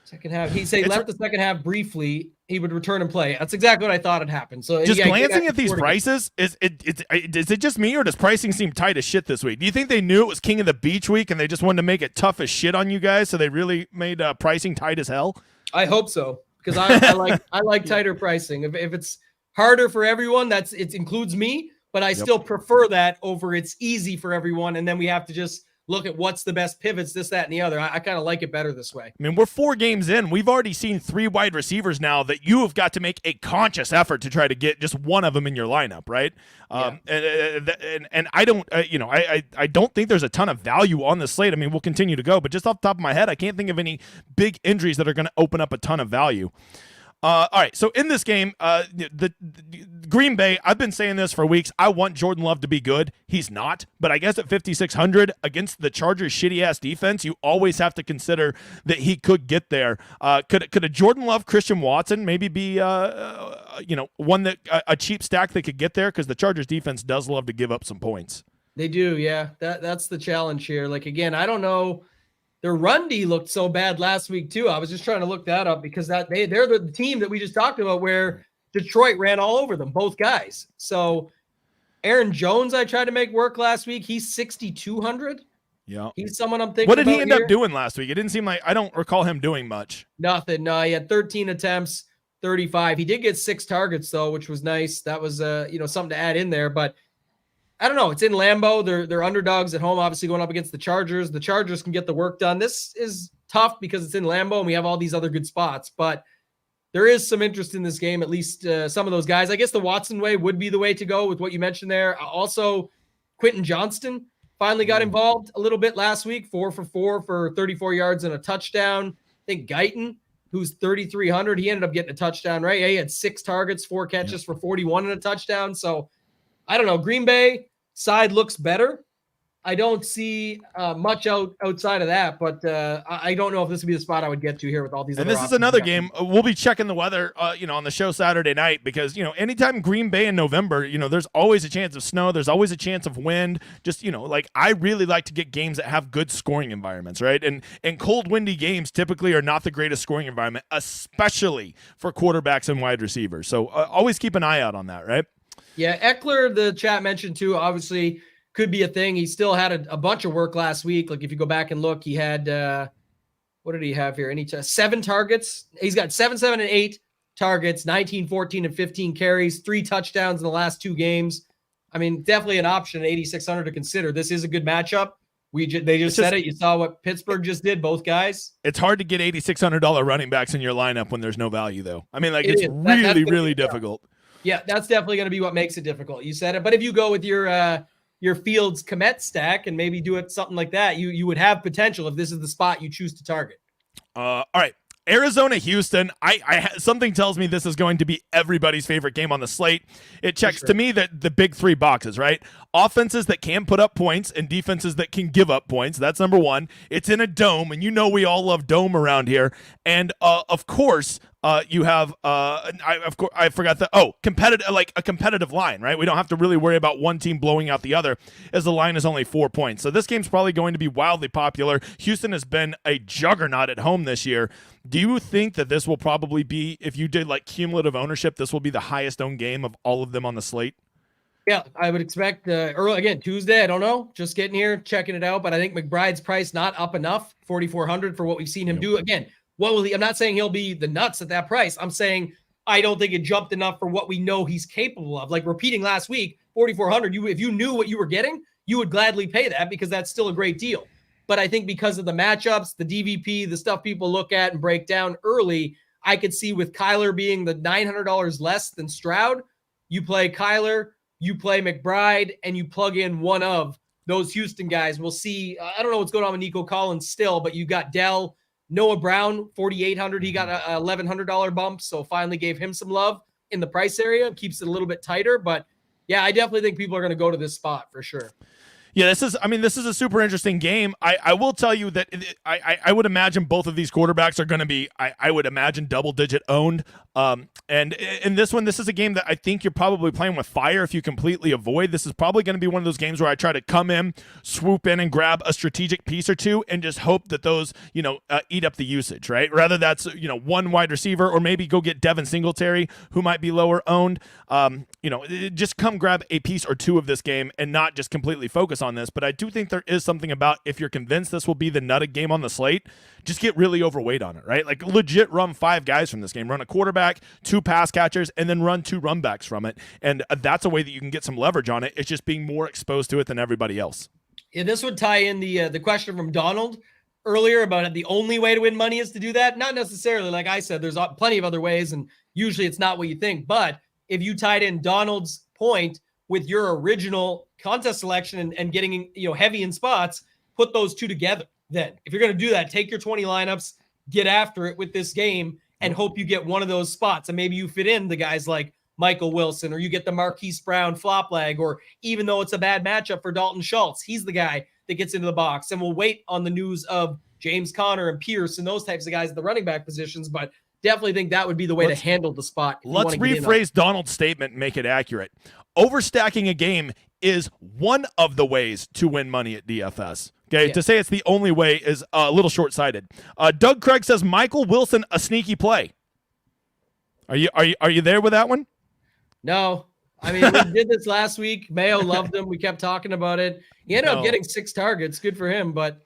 S2: Second half. He said left the second half briefly. He would return and play. That's exactly what I thought had happened. So
S1: just glancing at these prices, is it just me, or does pricing seem tight as shit this week? Do you think they knew it was King of the Beach week and they just wanted to make it tough as shit on you guys, so they really made pricing tight as hell?
S2: I hope so, because I like tighter pricing. If it's harder for everyone, it includes me, but I still prefer that over it's easy for everyone, and then we have to just look at what's the best pivots, this, that, and the other. I kind of like it better this way.
S1: I mean, we're 4 games in. We've already seen 3 wide receivers now that you have got to make a conscious effort to try to get just one of them in your lineup, right? And I don't, I don't think there's a ton of value on the slate. I mean, we'll continue to go, but just off the top of my head, I can't think of any big injuries that are going to open up a ton of value. All right, so in this game, the Green Bay, I've been saying this for weeks. I want Jordan Love to be good. He's not, but I guess at 5,600 against the Chargers' shitty-ass defense, you always have to consider that he could get there. Could a Jordan Love, Christian Watson maybe be, one that a cheap stack that could get there? Because the Chargers' defense does love to give up some points.
S2: They do, yeah. That's the challenge here. Like, again, I don't know. Their run D looked so bad last week too. I was just trying to look that up because they're the team that we just talked about where Detroit ran all over them, both guys. So Aaron Jones, I tried to make work last week. He's 6,200.
S1: Yeah,
S2: he's someone I'm thinking.
S1: What did he
S2: about
S1: end
S2: here.
S1: up doing last week? It didn't seem like, I don't recall him doing much.
S2: Nothing. No, he had 13 attempts, 35. He did get 6 targets though, which was nice. That was something to add in there, but I don't know. It's in Lambeau. They're underdogs at home, obviously going up against the Chargers. The Chargers can get the work done. This is tough because it's in Lambeau and we have all these other good spots, but there is some interest in this game, at least some of those guys. I guess the Watson way would be the way to go with what you mentioned there. Also, Quentin Johnston finally got involved a little bit last week, 4 for 4 for 34 yards and a touchdown. I think Guyton, who's 3,300, he ended up getting a touchdown, right? Yeah, he had 6 targets, 4 catches for 41 and a touchdown. So I don't know. Green Bay side looks better. I don't see much outside of that, but I don't know if this would be the spot I would get to here with all these.
S1: And this is another game. We'll be checking the weather, on the show Saturday night because, anytime Green Bay in November, there's always a chance of snow. There's always a chance of wind. Just, I really like to get games that have good scoring environments, right? And cold, windy games typically are not the greatest scoring environment, especially for quarterbacks and wide receivers. So always keep an eye out on that, right?
S2: Yeah, Eckler, the chat mentioned too, obviously could be a thing. He still had a bunch of work last week. Like if you go back and look, he had, what did he have here? 7 targets. He's got 7, 7, and 8 targets, 19, 14, and 15 carries, 3 touchdowns in the last 2 games. I mean, definitely an option at 8,600 to consider. This is a good matchup. They just said it. You saw what Pittsburgh just did, both guys.
S1: It's hard to get $8,600 running backs in your lineup when there's no value, though. I mean, it's really difficult.
S2: Yeah, that's definitely going to be what makes it difficult. You said it. But if you go with your Fields Komet stack and maybe do it something like that, you would have potential if this is the spot you choose to target.
S1: All right. Arizona, Houston. Something tells me this is going to be everybody's favorite game on the slate. It checks to me that the big 3 boxes, right? Offenses that can put up points and defenses that can give up points. That's number 1. It's in a dome, and we all love dome around here. And of course, you have I forgot competitive, like a competitive line, right? We don't have to really worry about one team blowing out the other, as the line is only 4 points. So this game's probably going to be wildly popular. Houston has been a juggernaut at home this year. Do you think that this will probably be, if you did like cumulative ownership, this will be the highest owned game of all of them on the slate?
S2: Yeah, I would expect early again Tuesday. I don't know, just getting here, checking it out. But I think McBride's price not up enough, 4,400 for what we've seen him do. Again, what will he? I'm not saying he'll be the nuts at that price. I'm saying I don't think it jumped enough for what we know he's capable of. Like repeating last week, 4,400. If you knew what you were getting, you would gladly pay that because that's still a great deal. But I think because of the matchups, the DVP, the stuff people look at and break down early, I could see with Kyler being the $900 less than Stroud, you play Kyler, you play McBride, and you plug in one of those Houston guys. We'll see. I don't know what's going on with Nico Collins still, but you got Dell, Noah Brown, 4,800. He got a $1,100 bump, so finally gave him some love in the price area. Keeps it a little bit tighter, but yeah, I definitely think people are going to go to this spot for sure.
S1: Yeah, this is a super interesting game. I will tell you that I would imagine both of these quarterbacks are going to be, I would imagine, double-digit owned. And in this one, this is a game that I think you're probably playing with fire if you completely avoid. This is probably going to be one of those games where I try to come in, swoop in, and grab a strategic piece or two and just hope that those, eat up the usage, right? Rather that's, one wide receiver or maybe go get Devin Singletary, who might be lower owned. Just come grab a piece or two of this game and not just completely focus on this. But I do think there is something about, if you're convinced this will be the nutted game on the slate, just get really overweight on it, right? Like legit run 5 guys from this game, run a quarterback, 2 pass catchers, and then run 2 run backs from it. And that's a way that you can get some leverage on it. It's just being more exposed to it than everybody else.
S2: Yeah, this would tie in the question from Donald earlier about the only way to win money is to do that. Not necessarily. Like I said, there's plenty of other ways, and usually it's not what you think. But if you tied in Donald's point with your original contest selection and getting heavy in spots, put those two together. Then if you're going to do that, take your 20 lineups, get after it with this game, and hope you get one of those spots. And maybe you fit in the guys like Michael Wilson, or you get the Marquise Brown flop leg, or even though it's a bad matchup for Dalton Schultz, he's the guy that gets into the box. And we'll wait on the news of James Conner and Pierce and those types of guys at the running back positions. But definitely think that would be the way to handle the spot.
S1: Let's rephrase Donald's statement and make it accurate. Overstacking a game is one of the ways to win money at DFS. Okay, yeah. To say it's the only way is a little short-sighted. Doug Craig says Michael Wilson a sneaky play. Are you there with that one?
S2: No. I mean, we did this last week. Mayo loved him. We kept talking about it. He ended up getting 6 targets. Good for him. But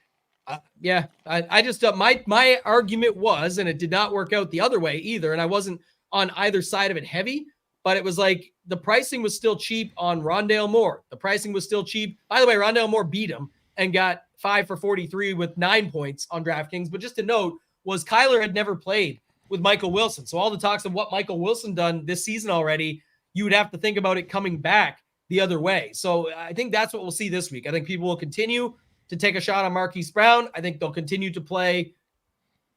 S2: I just my argument was, and it did not work out the other way either. And I wasn't on either side of it heavy, but it was like the pricing was still cheap on Rondale Moore. The pricing was still cheap. By the way, Rondale Moore beat him and got 5 for 43 with 9 points on DraftKings. But just to note was Kyler had never played with Michael Wilson. So all the talks of what Michael Wilson done this season already, you would have to think about it coming back the other way. So I think that's what we'll see this week. I think people will continue to take a shot on Marquise Brown. I think they'll continue to play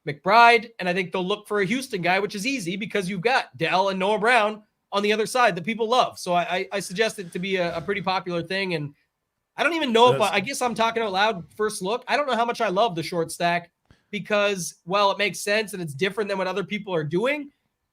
S2: McBride, and I think they'll look for a Houston guy, which is easy because you've got Dell and Noah Brown on the other side that people love. So I suggest it to be a pretty popular thing. And I don't even know if I guess I'm talking out loud first look. I don't know how much I love the short stack because, well, it makes sense and it's different than what other people are doing.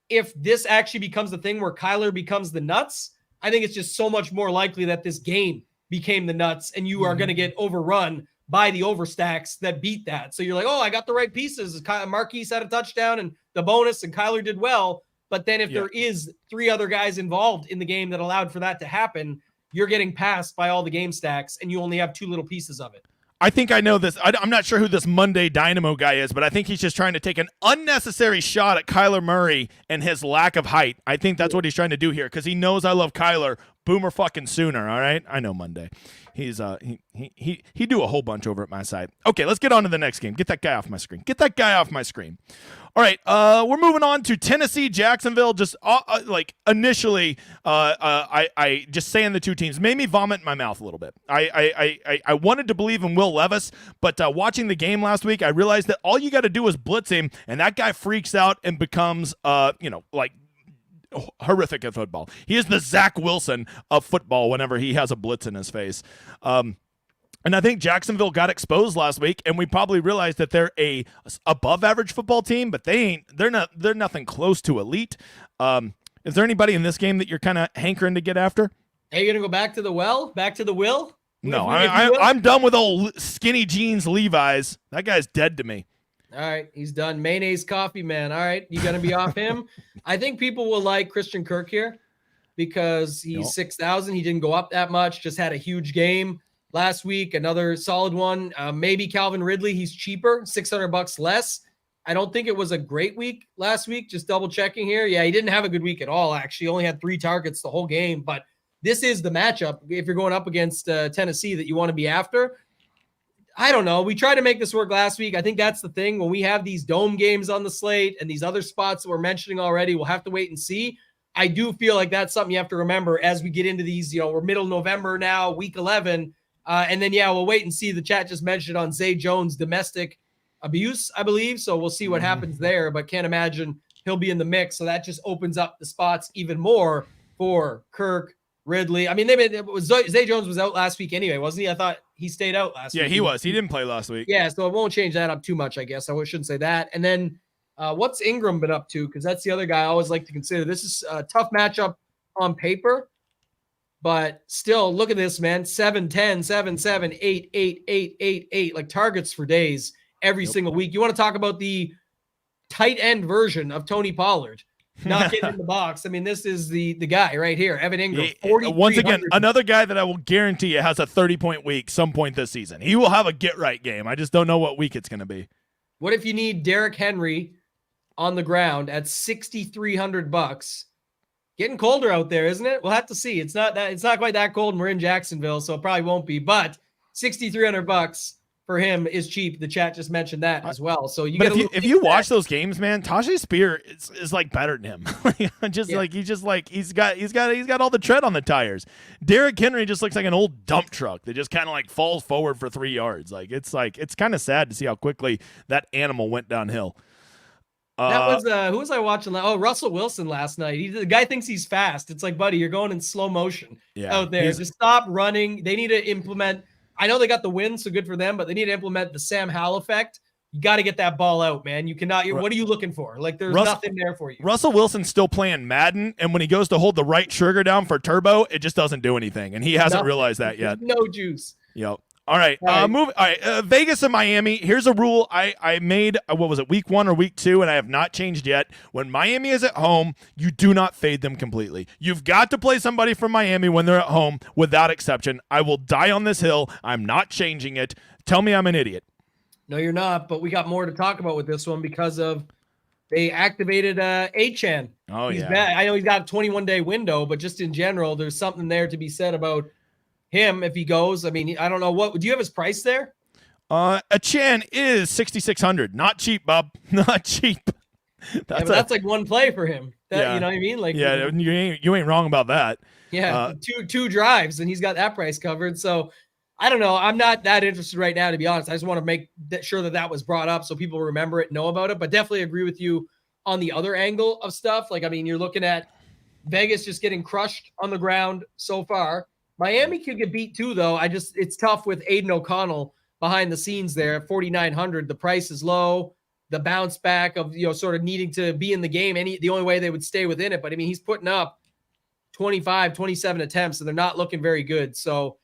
S2: If this actually becomes the thing where Kyler becomes the nuts, I think it's just so much more likely that this game became the nuts and you are going to get overrun by the overstacks that beat that. So you're like, oh, I got the right pieces. Marquise had a touchdown and the bonus and Kyler did well. But then if there is 3 other guys involved in the game that allowed for that to happen, you're getting passed by all the game stacks and you only have 2 little pieces of it.
S1: I think I know this. I'm not sure who this Monday Dynamo guy is, but I think he's just trying to take an unnecessary shot at Kyler Murray and his lack of height. I think that's what he's trying to do here because he knows I love Kyler. Boomer fucking sooner, all right? I know Monday. He's he do a whole bunch over at my side. Okay, let's get on to the next game. Get that guy off my screen. Get that guy off my screen. All right, we're moving on to Tennessee, Jacksonville. Just initially, I just saying the 2 teams made me vomit in my mouth a little bit. I wanted to believe in Will Levis, but watching the game last week, I realized that all you got to do is blitz him, and that guy freaks out and becomes, horrific at football. He is the Zach Wilson of football whenever he has a blitz in his face. And I think Jacksonville got exposed last week, and we probably realized that they're a above average football team, but they're nothing close to elite. Is there anybody in this game that you're kind of hankering to get after?
S2: Are you going to go back to the Will?
S1: No, I'm done with old skinny jeans Levi's. That guy's dead to me.
S2: All right, he's done. Mayonnaise coffee man. All right, you gonna be off him? I think people will like Christian Kirk here because he's 6,000. He didn't go up that much. Just had a huge game last week. Another solid one. Maybe Calvin Ridley. He's cheaper, $600 less. I don't think it was a great week last week. Just double checking here. Yeah, he didn't have a good week at all. Actually, only had 3 targets the whole game. But this is the matchup if you're going up against Tennessee that you want to be after. I don't know. We tried to make this work last week. I think that's the thing. When we have these dome games on the slate and these other spots that we're mentioning already, we'll have to wait and see. I do feel like that's something you have to remember as we get into these, we're middle November now, week 11. And then, we'll wait and see. The chat just mentioned on Zay Jones domestic abuse, I believe. So we'll see what happens there, but can't imagine he'll be in the mix. So that just opens up the spots even more for Kirk, Ridley. I mean, Zay Jones was out last week anyway, wasn't he? I thought he stayed out last week.
S1: Yeah, he was. He didn't play last week.
S2: Yeah, so it won't change that up too much, I guess. I shouldn't say that. And then what's Ingram been up to? Because that's the other guy I always like to consider. This is a tough matchup on paper, but still, look at this, man. 7-10, 7-7, 8-8, 8-8, like targets for days every single week. You want to talk about the tight end version of Tony Pollard. Not getting in the box. I mean, this is the guy right here, Evan Ingram.
S1: Once again, another guy that I will guarantee you has a 30-point week some point this season. He will have a get-right game. I just don't know what week it's going to be.
S2: What if you need Derrick Henry on the ground at $6,300? Getting colder out there, isn't it? We'll have to see. It's not quite that cold, and we're in Jacksonville, so it probably won't be. But $6,300 for him is cheap. The chat just mentioned that as well. So
S1: if you watch those games, man, Tajay Spear is like better than him. He's got all the tread on the tires. Derrick Henry just looks like an old dump truck that just kind of like falls forward for 3 yards. It's kind of sad to see how quickly that animal went downhill.
S2: That was who was I watching? Oh, Russell Wilson last night. The guy thinks he's fast. It's like, buddy, you're going in slow motion out there. Just stop running. They need to implement. I know they got the win, so good for them, but they need to implement the Sam Howell effect. You got to get that ball out, man. You cannot. What are you looking for? Like, there's nothing there for you.
S1: Russell Wilson's still playing Madden, and when he goes to hold the right trigger down for turbo, it just doesn't do anything, and he hasn't realized that yet.
S2: No juice.
S1: Yep. All right. Vegas and Miami. Here's a rule I made, what was it, week 1 or week 2, and I have not changed yet. When Miami is at home, you do not fade them completely. You've got to play somebody from Miami when they're at home without exception. I will die on this hill. I'm not changing it. Tell me I'm an idiot.
S2: No, you're not, but we got more to talk about with this one because they activated Achane.
S1: Oh,
S2: he's bad. I know he's got a 21-day window, but just in general, there's something there to be said about him if he goes. I mean, I don't know. What do you have his price there?
S1: Achane is 6,600. Not cheap, Bob. Not cheap.
S2: That's like one play for him. You know what I mean? Like,
S1: you ain't wrong about that.
S2: Yeah, two drives, and he's got that price covered. So I don't know. I'm not that interested right now, to be honest. I just want to make sure that was brought up so people remember it, know about it. But definitely agree with you on the other angle of stuff. Like, I mean, you're looking at Vegas just getting crushed on the ground so far. Miami could get beat too, though. It's tough with Aiden O'Connell behind the scenes there at 4,900. The price is low. The bounce back of, sort of needing to be in the game. The only way they would stay within it. But I mean, he's putting up 25, 27 attempts, and they're not looking very good. So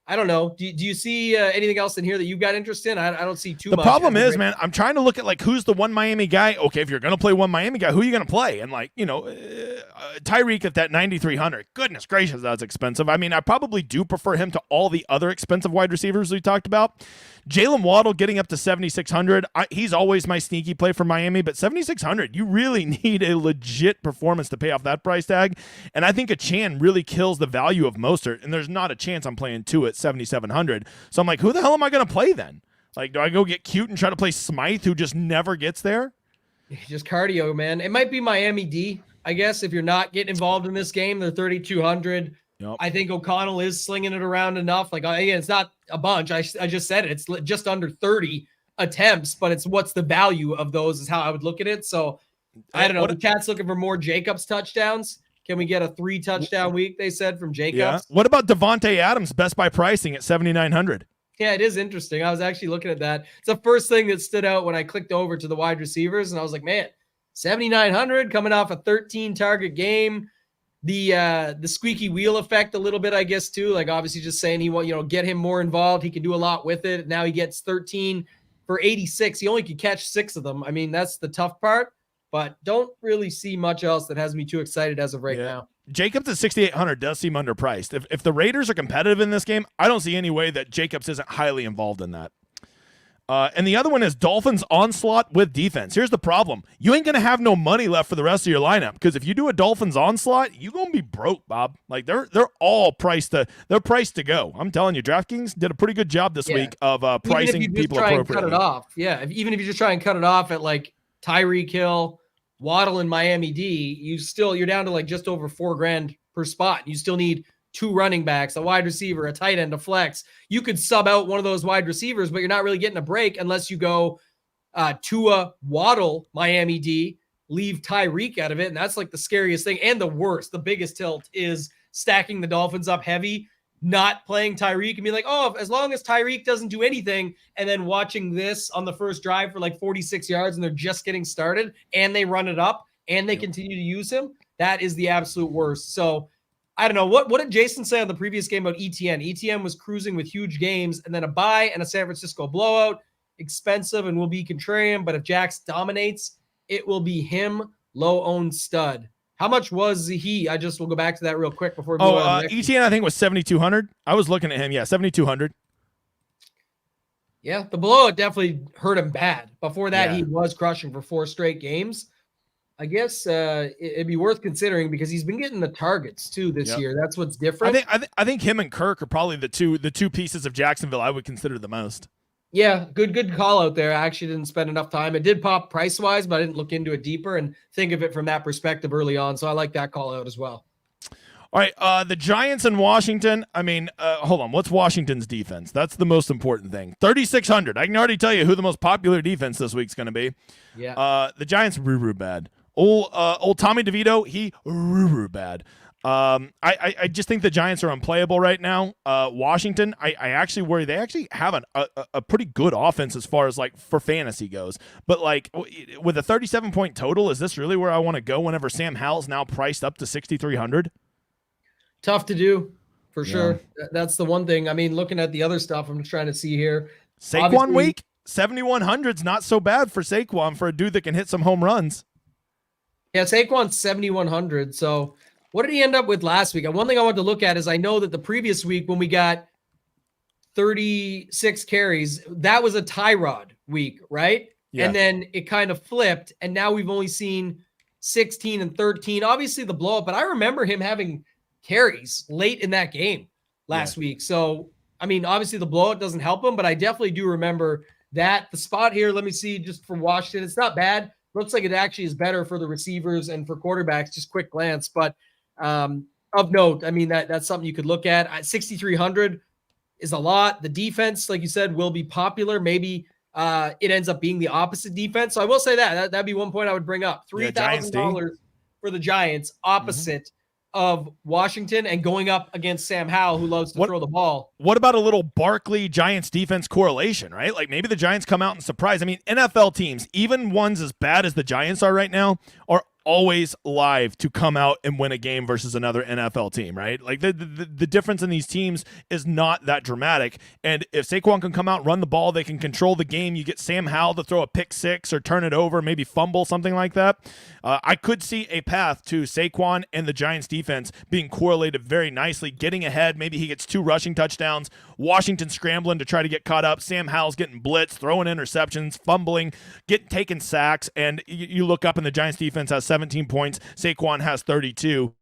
S2: I don't know. Do you see anything else in here that you've got interest in? I don't see too much.
S1: The problem is, man, I'm trying to look at like who's the one Miami guy. Okay, if you're going to play one Miami guy, who are you going to play? And like, Tyreek at that 9,300. Goodness gracious, that's expensive. I mean, I probably do prefer him to all the other expensive wide receivers we talked about. Jalen Waddle getting up to 7,600. He's always my sneaky play for Miami, but 7,600, you really need a legit performance to pay off that price tag. And I think Achane really kills the value of Mostert, and there's not a chance I'm playing 2 at 7,700. So I'm like, who the hell am I going to play then? Like, do I go get cute and try to play Smythe, who just never gets there?
S2: Just cardio, man. It might be Miami D, I guess, if you're not getting involved in this game. They're 3,200. Yep. I think O'Connell is slinging it around enough. Like, again, it's not a bunch. I just said it. It's just under 30 attempts, but it's what's the value of those is how I would look at it. So I don't know. The chat's looking for more Jacobs touchdowns. Can we get a 3-touchdown week, they said, from Jacobs?
S1: Yeah. What about Devontae Adams, best by pricing at 7,900?
S2: Yeah, it is interesting. I was actually looking at that. It's the first thing that stood out when I clicked over to the wide receivers, and I was like, man, 7,900 coming off a 13-target game. The squeaky wheel effect a little bit, I guess, too. Like, obviously just saying he want, get him more involved. He can do a lot with it. Now he gets 13 for 86. He only could catch 6 of them. I mean, that's the tough part, but don't really see much else that has me too excited as of right now.
S1: Jacobs at 6,800 does seem underpriced. If the Raiders are competitive in this game, I don't see any way that Jacobs isn't highly involved in that. And the other one is Dolphins onslaught with defense. Here's the problem. You ain't going to have no money left for the rest of your lineup because if you do a Dolphins onslaught, you're going to be broke, Bob. Like they're all priced to go. I'm telling you, DraftKings did a pretty good job this week of pricing people appropriately.
S2: Cut it off. Yeah, even if you just try and cut it off at like Tyreek Hill, Waddle, and Miami D, you're down to like just over $4,000 per spot. You still need 2 running backs, a wide receiver, a tight end, a flex. You could sub out one of those wide receivers, but you're not really getting a break unless you go Tua, Waddle, Miami D, leave Tyreek out of it. And that's like the scariest thing. And the worst, the biggest tilt is stacking the Dolphins up heavy, not playing Tyreek and be like, oh, as long as Tyreek doesn't do anything, and then watching this on the first drive for like 46 yards and they're just getting started and they run it up and they continue to use him. That is the absolute worst. So I don't know. What did Jason say on the previous game about ETN? ETN was cruising with huge games and then a bye and a San Francisco blowout. Expensive and will be contrarian, but if Jax dominates, it will be him, low-owned stud. How much was he? We'll go back to that real quick before we move on.
S1: ETN I think was 7,200. I was looking at him. Yeah, 7,200.
S2: Yeah, the blowout definitely hurt him bad. Before that, he was crushing for 4 straight games. I guess it'd be worth considering because he's been getting the targets too this year. That's what's different.
S1: I think him and Kirk are probably the two pieces of Jacksonville I would consider the most.
S2: Yeah, good call out there. I actually didn't spend enough time. It did pop price wise, but I didn't look into it deeper and think of it from that perspective early on. So I like that call out as well.
S1: All right, the Giants in Washington. I mean, hold on. What's Washington's defense? That's the most important thing. 3,600. I can already tell you who the most popular defense this week's going to be.
S2: Yeah.
S1: The Giants roo bad. Old Tommy DeVito, he bad. I just think the Giants are unplayable right now. Washington, I actually worry they actually have a pretty good offense as far as like for fantasy goes. But like with a 37-point total, is this really where I want to go whenever Sam Howell's now priced up to 6,300?
S2: Tough to do for sure. That's the one thing. I mean, looking at the other stuff, I'm just trying to see here.
S1: Saquon week, 7,100 is not so bad for Saquon for a dude that can hit some home runs.
S2: Yeah, Saquon's 7,100. So what did he end up with last week? And one thing I want to look at is I know that the previous week when we got 36 carries, that was a Tyrod week, right? Yeah. And then it kind of flipped, and now we've only seen 16 and 13. Obviously the blow up, but I remember him having carries late in that game last week. So, I mean, obviously the blowout doesn't help him, but I definitely do remember that. The spot here, let me see, just for Washington, it's not bad. Looks like it actually is better for the receivers and for quarterbacks, just quick glance. But of note, I mean, that's something you could look at. 6,300 is a lot. The defense, like you said, will be popular. Maybe it ends up being the opposite defense. So I will say that'd be one point I would bring up. $3,000 for the Giants, opposite of Washington, and going up against Sam Howell, who loves to throw the ball.
S1: What about a little Barkley Giants defense correlation, right? Like maybe the Giants come out and surprise. I mean, NFL teams, even ones as bad as the Giants are right now, are always live to come out and win a game versus another NFL team, right? Like the difference in these teams is not that dramatic. And if Saquon can come out, run the ball, they can control the game. You get Sam Howell to throw a pick six or turn it over, maybe fumble, something like that. I could see a path to Saquon and the Giants defense being correlated very nicely, getting ahead. Maybe he gets 2 rushing touchdowns, Washington scrambling to try to get caught up, Sam Howell's getting blitzed, throwing interceptions, fumbling, taking sacks, and you look up and the Giants defense has 17 points, Saquon has 32,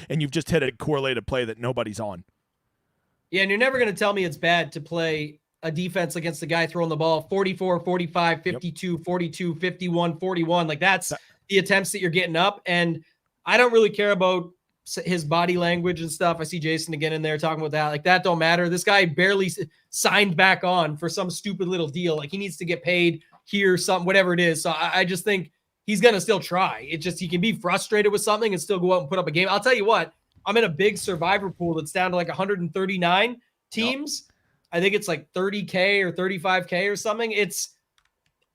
S1: and you've just hit a correlated play that nobody's on.
S2: Yeah, and you're never going to tell me it's bad to play a defense against the guy throwing the ball 44, 45, 52, 42, 51, 41. Like that's the attempts that you're getting up, and I don't really care about his body language and stuff. I see Jason again in there talking about that. Like that don't matter. This guy barely signed back on for some stupid little deal. Like he needs to get paid here, something, whatever it is. So I just think he's going to still try. It just, he can be frustrated with something and still go out and put up a game. I'll tell you what, I'm in a big survivor pool that's down to like 139 teams. Yep. I think it's like 30K or 35K or something.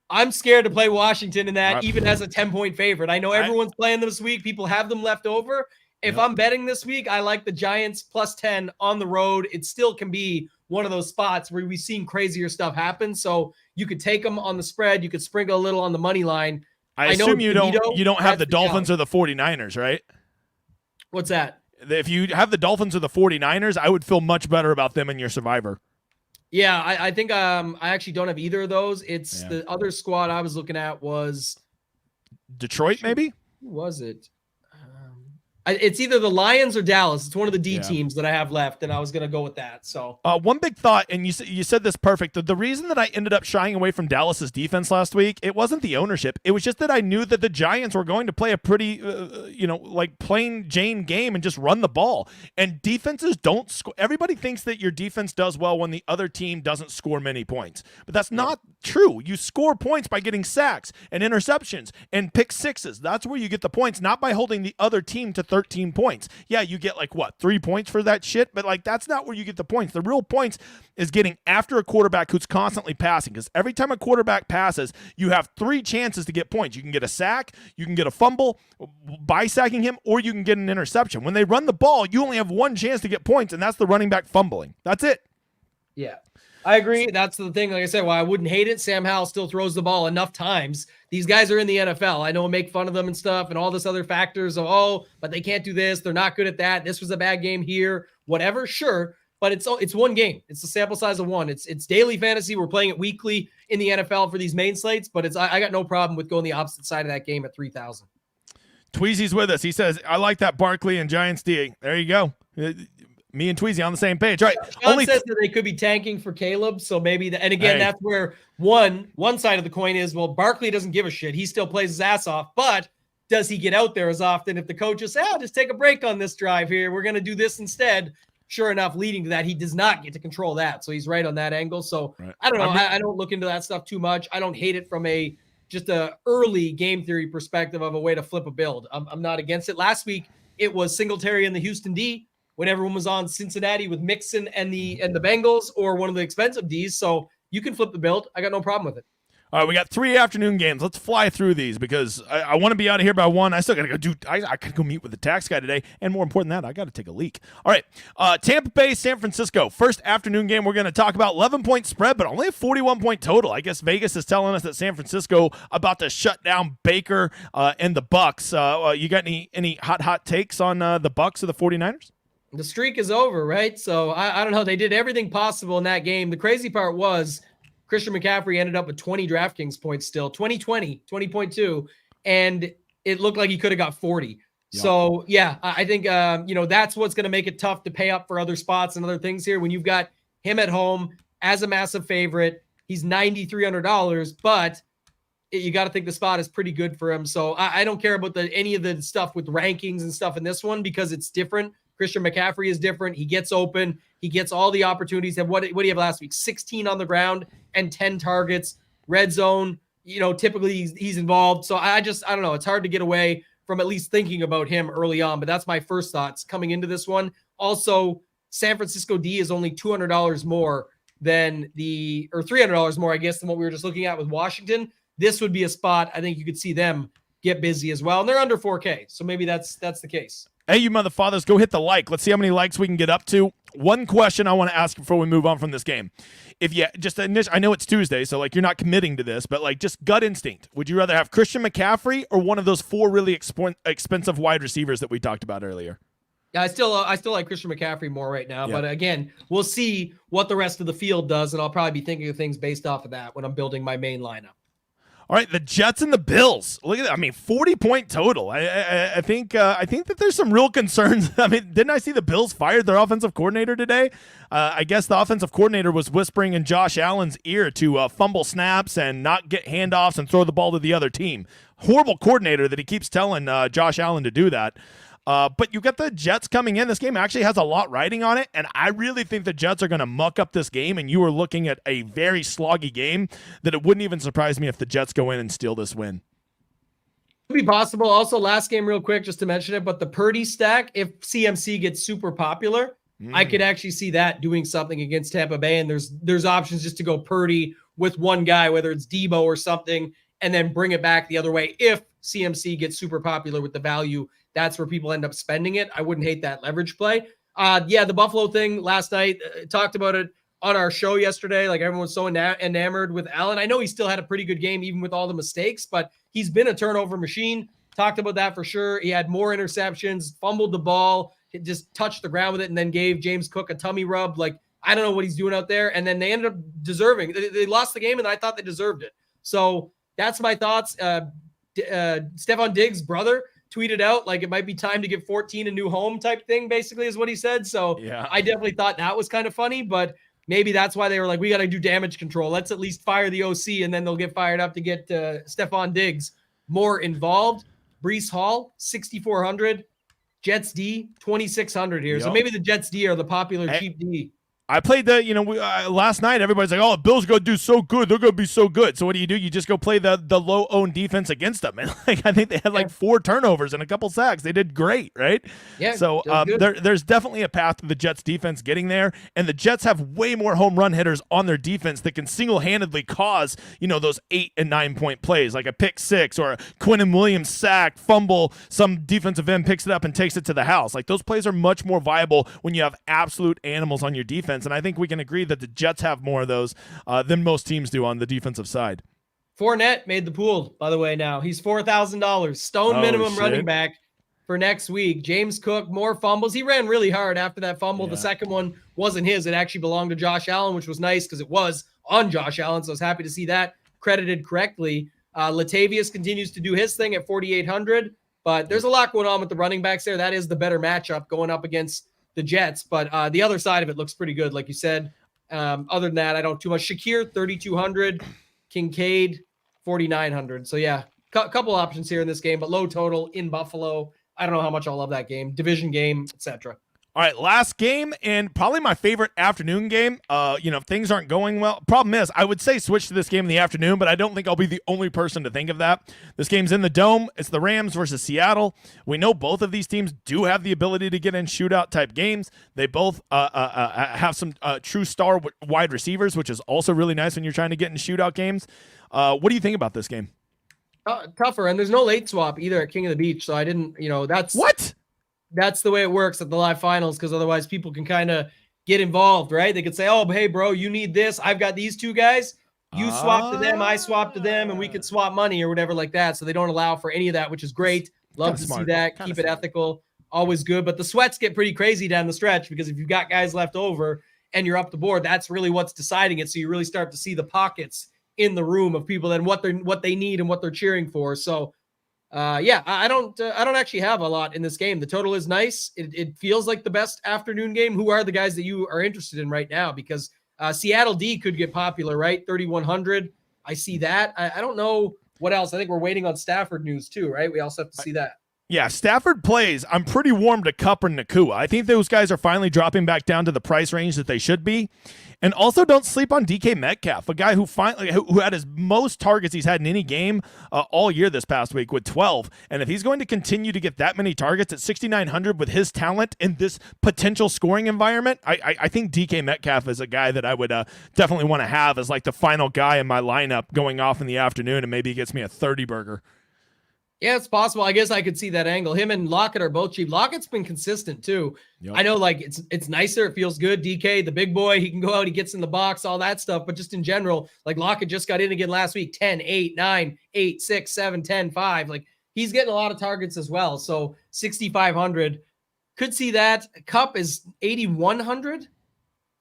S2: I'm scared to play Washington in that, even as a 10-point favorite. I know everyone's playing them this week. People have them left over. If I'm betting this week, I like the Giants plus 10 on the road. It still can be one of those spots where we've seen crazier stuff happen. So you could take them on the spread. You could sprinkle a little on the money line.
S1: I assume you don't have the Dolphins or the 49ers, right?
S2: What's that?
S1: If you have the Dolphins or the 49ers, I would feel much better about them in your survivor.
S2: Yeah, I think I actually don't have either of those. It's the other squad I was looking at was
S1: Detroit, maybe?
S2: Who was it? It's either the Lions or Dallas. It's one of the D teams that I have left, and I was going to go with that. So
S1: one big thought, and you said this perfect. The reason that I ended up shying away from Dallas's defense last week, it wasn't the ownership. It was just that I knew that the Giants were going to play a pretty, like plain Jane game and just run the ball. And defenses don't score. Everybody thinks that your defense does well when the other team doesn't score many points, but that's not true. You score points by getting sacks and interceptions and pick sixes. That's where you get the points, not by holding the other team to 13 points. Yeah, you get 3 points for that shit, but that's not where you get the points. The real points is getting after a quarterback who's constantly passing, because every time a quarterback passes, you have 3 chances to get points. You can get a sack, you can get a fumble by sacking him, or you can get an interception. When they run the ball, you only have 1 chance to get points, and that's the running back fumbling. That's it.
S2: Yeah. I agree. That's the thing. Like I said, I wouldn't hate it. Sam Howell still throws the ball enough times. These guys are in the NFL. I know, make fun of them and stuff and all this other factors of, but they can't do this. They're not good at that. This was a bad game here, whatever. Sure. But it's one game. It's the sample size of one. It's daily fantasy. We're playing it weekly in the NFL for these main slates, but I got no problem with going the opposite side of that game at 3,000.
S1: Tweezy's with us. He says, I like that Barkley and Giants D. There you go. Me and Tweezy on the same page. All right.
S2: Sean says that they could be tanking for Caleb. So maybe, and again, that's where one side of the coin is, well, Barkley doesn't give a shit. He still plays his ass off, but does he get out there as often? If the coach is, just take a break on this drive here, we're going to do this instead. Sure enough, leading to that, he does not get to control that. So he's right on that angle. So I don't know. I don't look into that stuff too much. I don't hate it from just a early game theory perspective of a way to flip a build. I'm not against it. Last week, it was Singletary and the Houston D, when everyone was on Cincinnati with Mixon and the Bengals, or one of the expensive Ds. So you can flip the build. I got no problem with it.
S1: All right, we got 3 afternoon games. Let's fly through these because I want to be out of here by 1. I still got to go I got to go meet with the tax guy today. And more important than that, I got to take a leak. All right, Tampa Bay, San Francisco. First afternoon game we're going to talk about. 11-point spread, but only a 41-point total. I guess Vegas is telling us that San Francisco about to shut down Baker and the Bucks. You got any hot takes on the Bucks or the 49ers?
S2: The streak is over, right? So I don't know. They did everything possible in that game. The crazy part was Christian McCaffrey ended up with 20 DraftKings points still, 20.2, and it looked like he could have got 40. Yeah. So, I think, that's what's going to make it tough to pay up for other spots and other things here. When you've got him at home as a massive favorite, he's $9,300, but you got to think the spot is pretty good for him. So I don't care about any of the stuff with rankings and stuff in this one because it's different. Christian McCaffrey is different. He gets open. He gets all the opportunities. And what do you have last week? 16 on the ground and 10 targets. Red zone, typically he's involved. So I don't know. It's hard to get away from at least thinking about him early on. But that's my first thoughts coming into this one. Also, San Francisco D is only $200 more than or $300 more, I guess, than what we were just looking at with Washington. This would be a spot I think you could see them get busy as well. And they're under 4K. So maybe that's the case.
S1: Hey, you motherfathers, go hit the like. Let's see how many likes we can get up to. One question I want to ask before we move on from this game. If you I know it's Tuesday, so you're not committing to this, but just gut instinct. Would you rather have Christian McCaffrey or one of those 4 really expensive wide receivers that we talked about earlier?
S2: Yeah, I still like Christian McCaffrey more right now, but again, we'll see what the rest of the field does, and I'll probably be thinking of things based off of that when I'm building my main lineup.
S1: All right, the Jets and the Bills. Look at that. 40-point total. I think that there's some real concerns. Didn't I see the Bills fired their offensive coordinator today? I guess the offensive coordinator was whispering in Josh Allen's ear to fumble snaps and not get handoffs and throw the ball to the other team. Horrible coordinator that he keeps telling Josh Allen to do that. But you got the Jets coming in. This game actually has a lot riding on it, and I really think the Jets are going to muck up this game, and you are looking at a very sloggy game that it wouldn't even surprise me if the Jets go in and steal this win.
S2: Could be possible. Also, last game real quick, just to mention it, but the Purdy stack, if CMC gets super popular, I could actually see that doing something against Tampa Bay, and there's options just to go Purdy with one guy, whether it's Debo or something, and then bring it back the other way if CMC gets super popular with the value. That's where people end up spending it. I wouldn't hate that leverage play. The Buffalo thing last night, talked about it on our show yesterday. Like everyone was so enamored with Allen. I know he still had a pretty good game, even with all the mistakes, but he's been a turnover machine. Talked about that for sure. He had more interceptions, fumbled the ball, just touched the ground with it, and then gave James Cook a tummy rub. Like, I don't know what he's doing out there. And then they ended up deserving. They lost the game, and I thought they deserved it. So that's my thoughts. Stephon Diggs' brother tweeted out like it might be time to give 14 a new home type thing, basically, is what he said. So yeah. I definitely thought that was kind of funny, but maybe that's why they were like, we got to do damage control. Let's at least fire the OC, and then they'll get fired up to get Stephon Diggs more involved. Breece Hall, 6,400. Jets D, 2,600 here. Yep. So maybe the Jets D are the popular cheap D.
S1: I played the, last night, everybody's like, oh, Bills are going to do so good. They're going to be so good. So what do? You just go play the low-owned defense against them. And I think they had 4 turnovers and a couple sacks. They did great, right? Yeah. So there's definitely a path to the Jets defense getting there. And the Jets have way more home run hitters on their defense that can single-handedly cause, those 8 and 9 point plays, like a pick 6 or a Quinnen Williams sack, fumble, some defensive end picks it up and takes it to the house. Like those plays are much more viable when you have absolute animals on your defense. And I think we can agree that the Jets have more of those than most teams do on the defensive side.
S2: Fournette made the pool, by the way, now. He's $4,000. Stone minimum running back for next week. James Cook, more fumbles. He ran really hard after that fumble. Yeah. The second one wasn't his. It actually belonged to Josh Allen, which was nice because it was on Josh Allen. So I was happy to see that credited correctly. Latavius continues to do his thing at 4,800. But there's a lot going on with the running backs there. That is the better matchup going up against the Jets, but the other side of it looks pretty good, like you said. Other than that, I don't too much. Shakir, 3,200. Kincaid, 4,900. So yeah, couple options here in this game, but low total in Buffalo. I don't know how much I'll love that game. Division game, etc.
S1: All right, last game and probably my favorite afternoon game. If things aren't going well, problem is I would say switch to this game in the afternoon, but I don't think I'll be the only person to think of that. This game's in the Dome. It's the Rams versus Seattle. We know both of these teams do have the ability to get in shootout type games. They both have some true star wide receivers, which is also really nice when you're trying to get in shootout games. What do you think about this game?
S2: Tougher, and there's no late swap either at King of the Beach, so I didn't. That's the way it works at the live finals, because otherwise people can kind of get involved, right? They could say, oh, hey, bro, you need this. I've got these 2 guys. You swap to them, I swap to them, and we could swap money or whatever like that. So they don't allow for any of that, which is great. Love to see that. Keep it ethical. Always good. But the sweats get pretty crazy down the stretch, because if you've got guys left over and you're up the board, that's really what's deciding it. So you really start to see the pockets in the room of people and what they need and what they're cheering for. So I don't actually have a lot in this game. The total is nice. It feels like the best afternoon game. Who are the guys that you are interested in right now? Because Seattle D could get popular, right? 3,100. I see that. I don't know what else. I think we're waiting on Stafford news too, right? We also have to see that.
S1: Yeah, Stafford plays. I'm pretty warm to Kupp and Nakua. I think those guys are finally dropping back down to the price range that they should be. And also don't sleep on DK Metcalf, a guy who who had his most targets he's had in any game all year this past week with 12. And if he's going to continue to get that many targets at 6,900 with his talent in this potential scoring environment, I think DK Metcalf is a guy that I would definitely want to have as like the final guy in my lineup going off in the afternoon, and maybe he gets me a 30 burger.
S2: Yeah, it's possible. I guess I could see that angle. Him and Lockett are both cheap. Lockett's been consistent too. Yep. I know, like it's nicer. It feels good. DK, the big boy, he can go out, he gets in the box, all that stuff. But just in general, like Lockett just got in again last week, 10, 8, 9, 8, 6, 7, 10, 5. Like he's getting a lot of targets as well. So 6,500, could see that. Kupp is 8,100.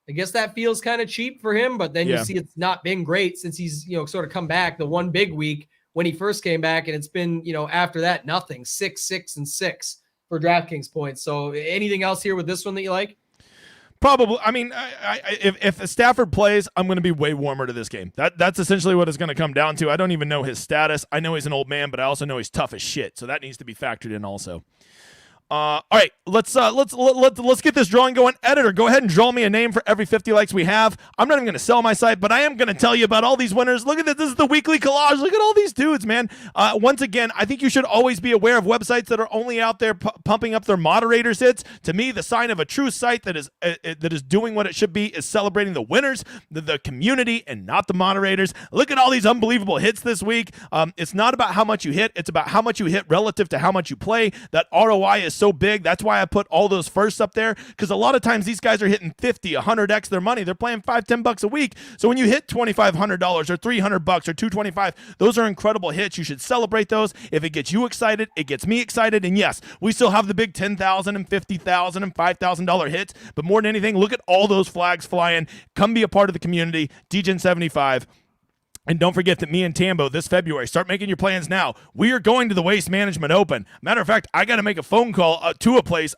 S2: I guess that feels kind of cheap for him, but then you see it's not been great since he's sort of come back the one big week when he first came back, and it's been, after that, nothing. 6, 6, and 6 for DraftKings points. So anything else here with this one that you like?
S1: Probably. I mean, if Stafford plays, I'm going to be way warmer to this game. That's essentially what it's going to come down to. I don't even know his status. I know he's an old man, but I also know he's tough as shit. So that needs to be factored in also. All right, let's get this drawing going. Editor, go ahead and draw me a name for every 50 likes we have. I'm not even going to sell my site, but I am going to tell you about all these winners. Look at this. This is the weekly collage. Look at all these dudes, man. Once again, I think you should always be aware of websites that are only out there pumping up their moderators hits. To me, the sign of a true site that is doing what it should be is celebrating the winners, the community, and not the moderators. Look at all these unbelievable hits this week. It's not about how much you hit. It's about how much you hit relative to how much you play. That ROI is is so big. That's why I put all those firsts up there, because a lot of times these guys are hitting 50, 100x their money. They're playing $5-10 a week. So when you hit $2,500 or $300 or $225, those are incredible hits. You should celebrate those. If it gets you excited, it gets me excited. And yes, we still have the big $10,000 and $50,000 and $5,000 hits. But more than anything, look at all those flags flying. Come be a part of the community. DGen75. And don't forget that me and Tambo this February, start making your plans now. We are going to the Waste Management Open. Matter of fact, I got to make a phone call to a place.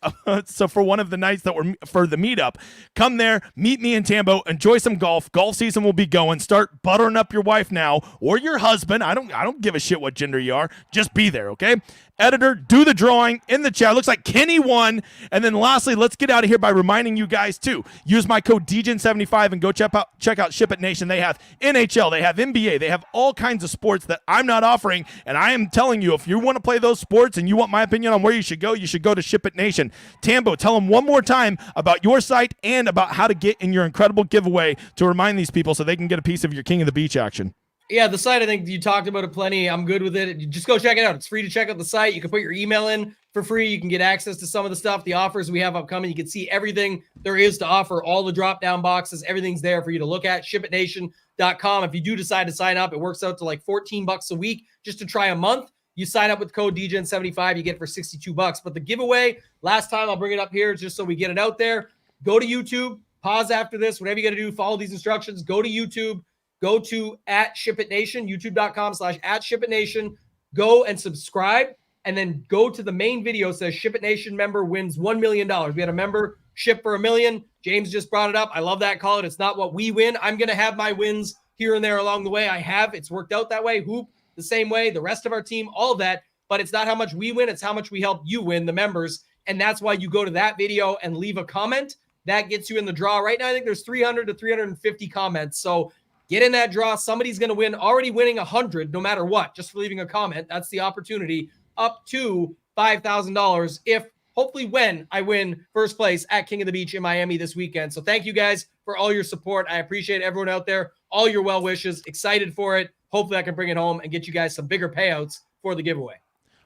S1: So for one of the nights that were for the meetup, come there, meet me and Tambo, enjoy some golf. Golf season will be going. Start buttering up your wife now or your husband. I don't give a shit what gender you are. Just be there, okay? Editor, do the drawing in the chat. Looks like Kenny won. And then lastly, let's get out of here by reminding you guys to use my code DGen75 and go check out Ship It Nation. They have NHL, they have NBA, they have all kinds of sports that I'm not offering. And I am telling you, if you want to play those sports and you want my opinion on where you should go to Ship It Nation. Tambo, tell them one more time about your site and about how to get in your incredible giveaway to remind these people so they can get a piece of your King of the Beach action.
S2: Yeah, the site, I think you talked about it plenty. I'm good with it. You just go check it out. It's free to check out the site. You can put your email in for free. You can get access to some of the stuff, the offers we have upcoming. You can see everything there is to offer, all the drop-down boxes. Everything's there for you to look at. ShipItNation.com. If you do decide to sign up, it works out to like $14 a week just to try a month. You sign up with code DGen75, you get it for $62. But the giveaway, last time, I'll bring it up here just so we get it out there. Go to YouTube, pause after this, whatever you got to do, follow these instructions. Go to YouTube. Go to @ShipItNation, youtube.com/@ShipItNation. Go and subscribe, and then go to the main video. It says Ship It Nation member wins $1 million. We had a member ship for $1 million. James just brought it up. I love that call. It's not what we win. I'm going to have my wins here and there along the way. I have. It's worked out that way. Hoop the same way. The rest of our team, all of that. But it's not how much we win. It's how much we help you win, the members. And that's why you go to that video and leave a comment. That gets you in the draw. Right now, I think there's 300 to 350 comments. So get in that draw. Somebody's going to win, already winning 100 no matter what, just for leaving a comment. That's the opportunity, up to $5,000 if, hopefully when I win first place at King of the Beach in Miami this weekend. So thank you guys for all your support. I appreciate everyone out there, all your well wishes, excited for it. Hopefully I can bring it home and get you guys some bigger payouts for the giveaway.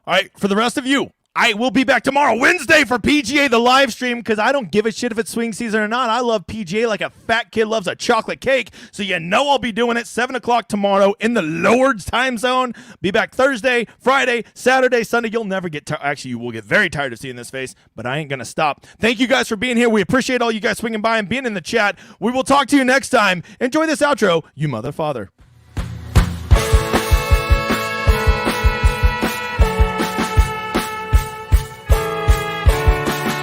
S1: All right, for the rest of you, I will be back tomorrow, Wednesday, for PGA, the live stream, because I don't give a shit if it's swing season or not. I love PGA like a fat kid loves a chocolate cake, so you know I'll be doing it 7 o'clock tomorrow in the Lord's time zone. Be back Thursday, Friday, Saturday, Sunday. You'll never get tired. Actually, you will get very tired of seeing this face, but I ain't going to stop. Thank you guys for being here. We appreciate all you guys swinging by and being in the chat. We will talk to you next time. Enjoy this outro, you mother father.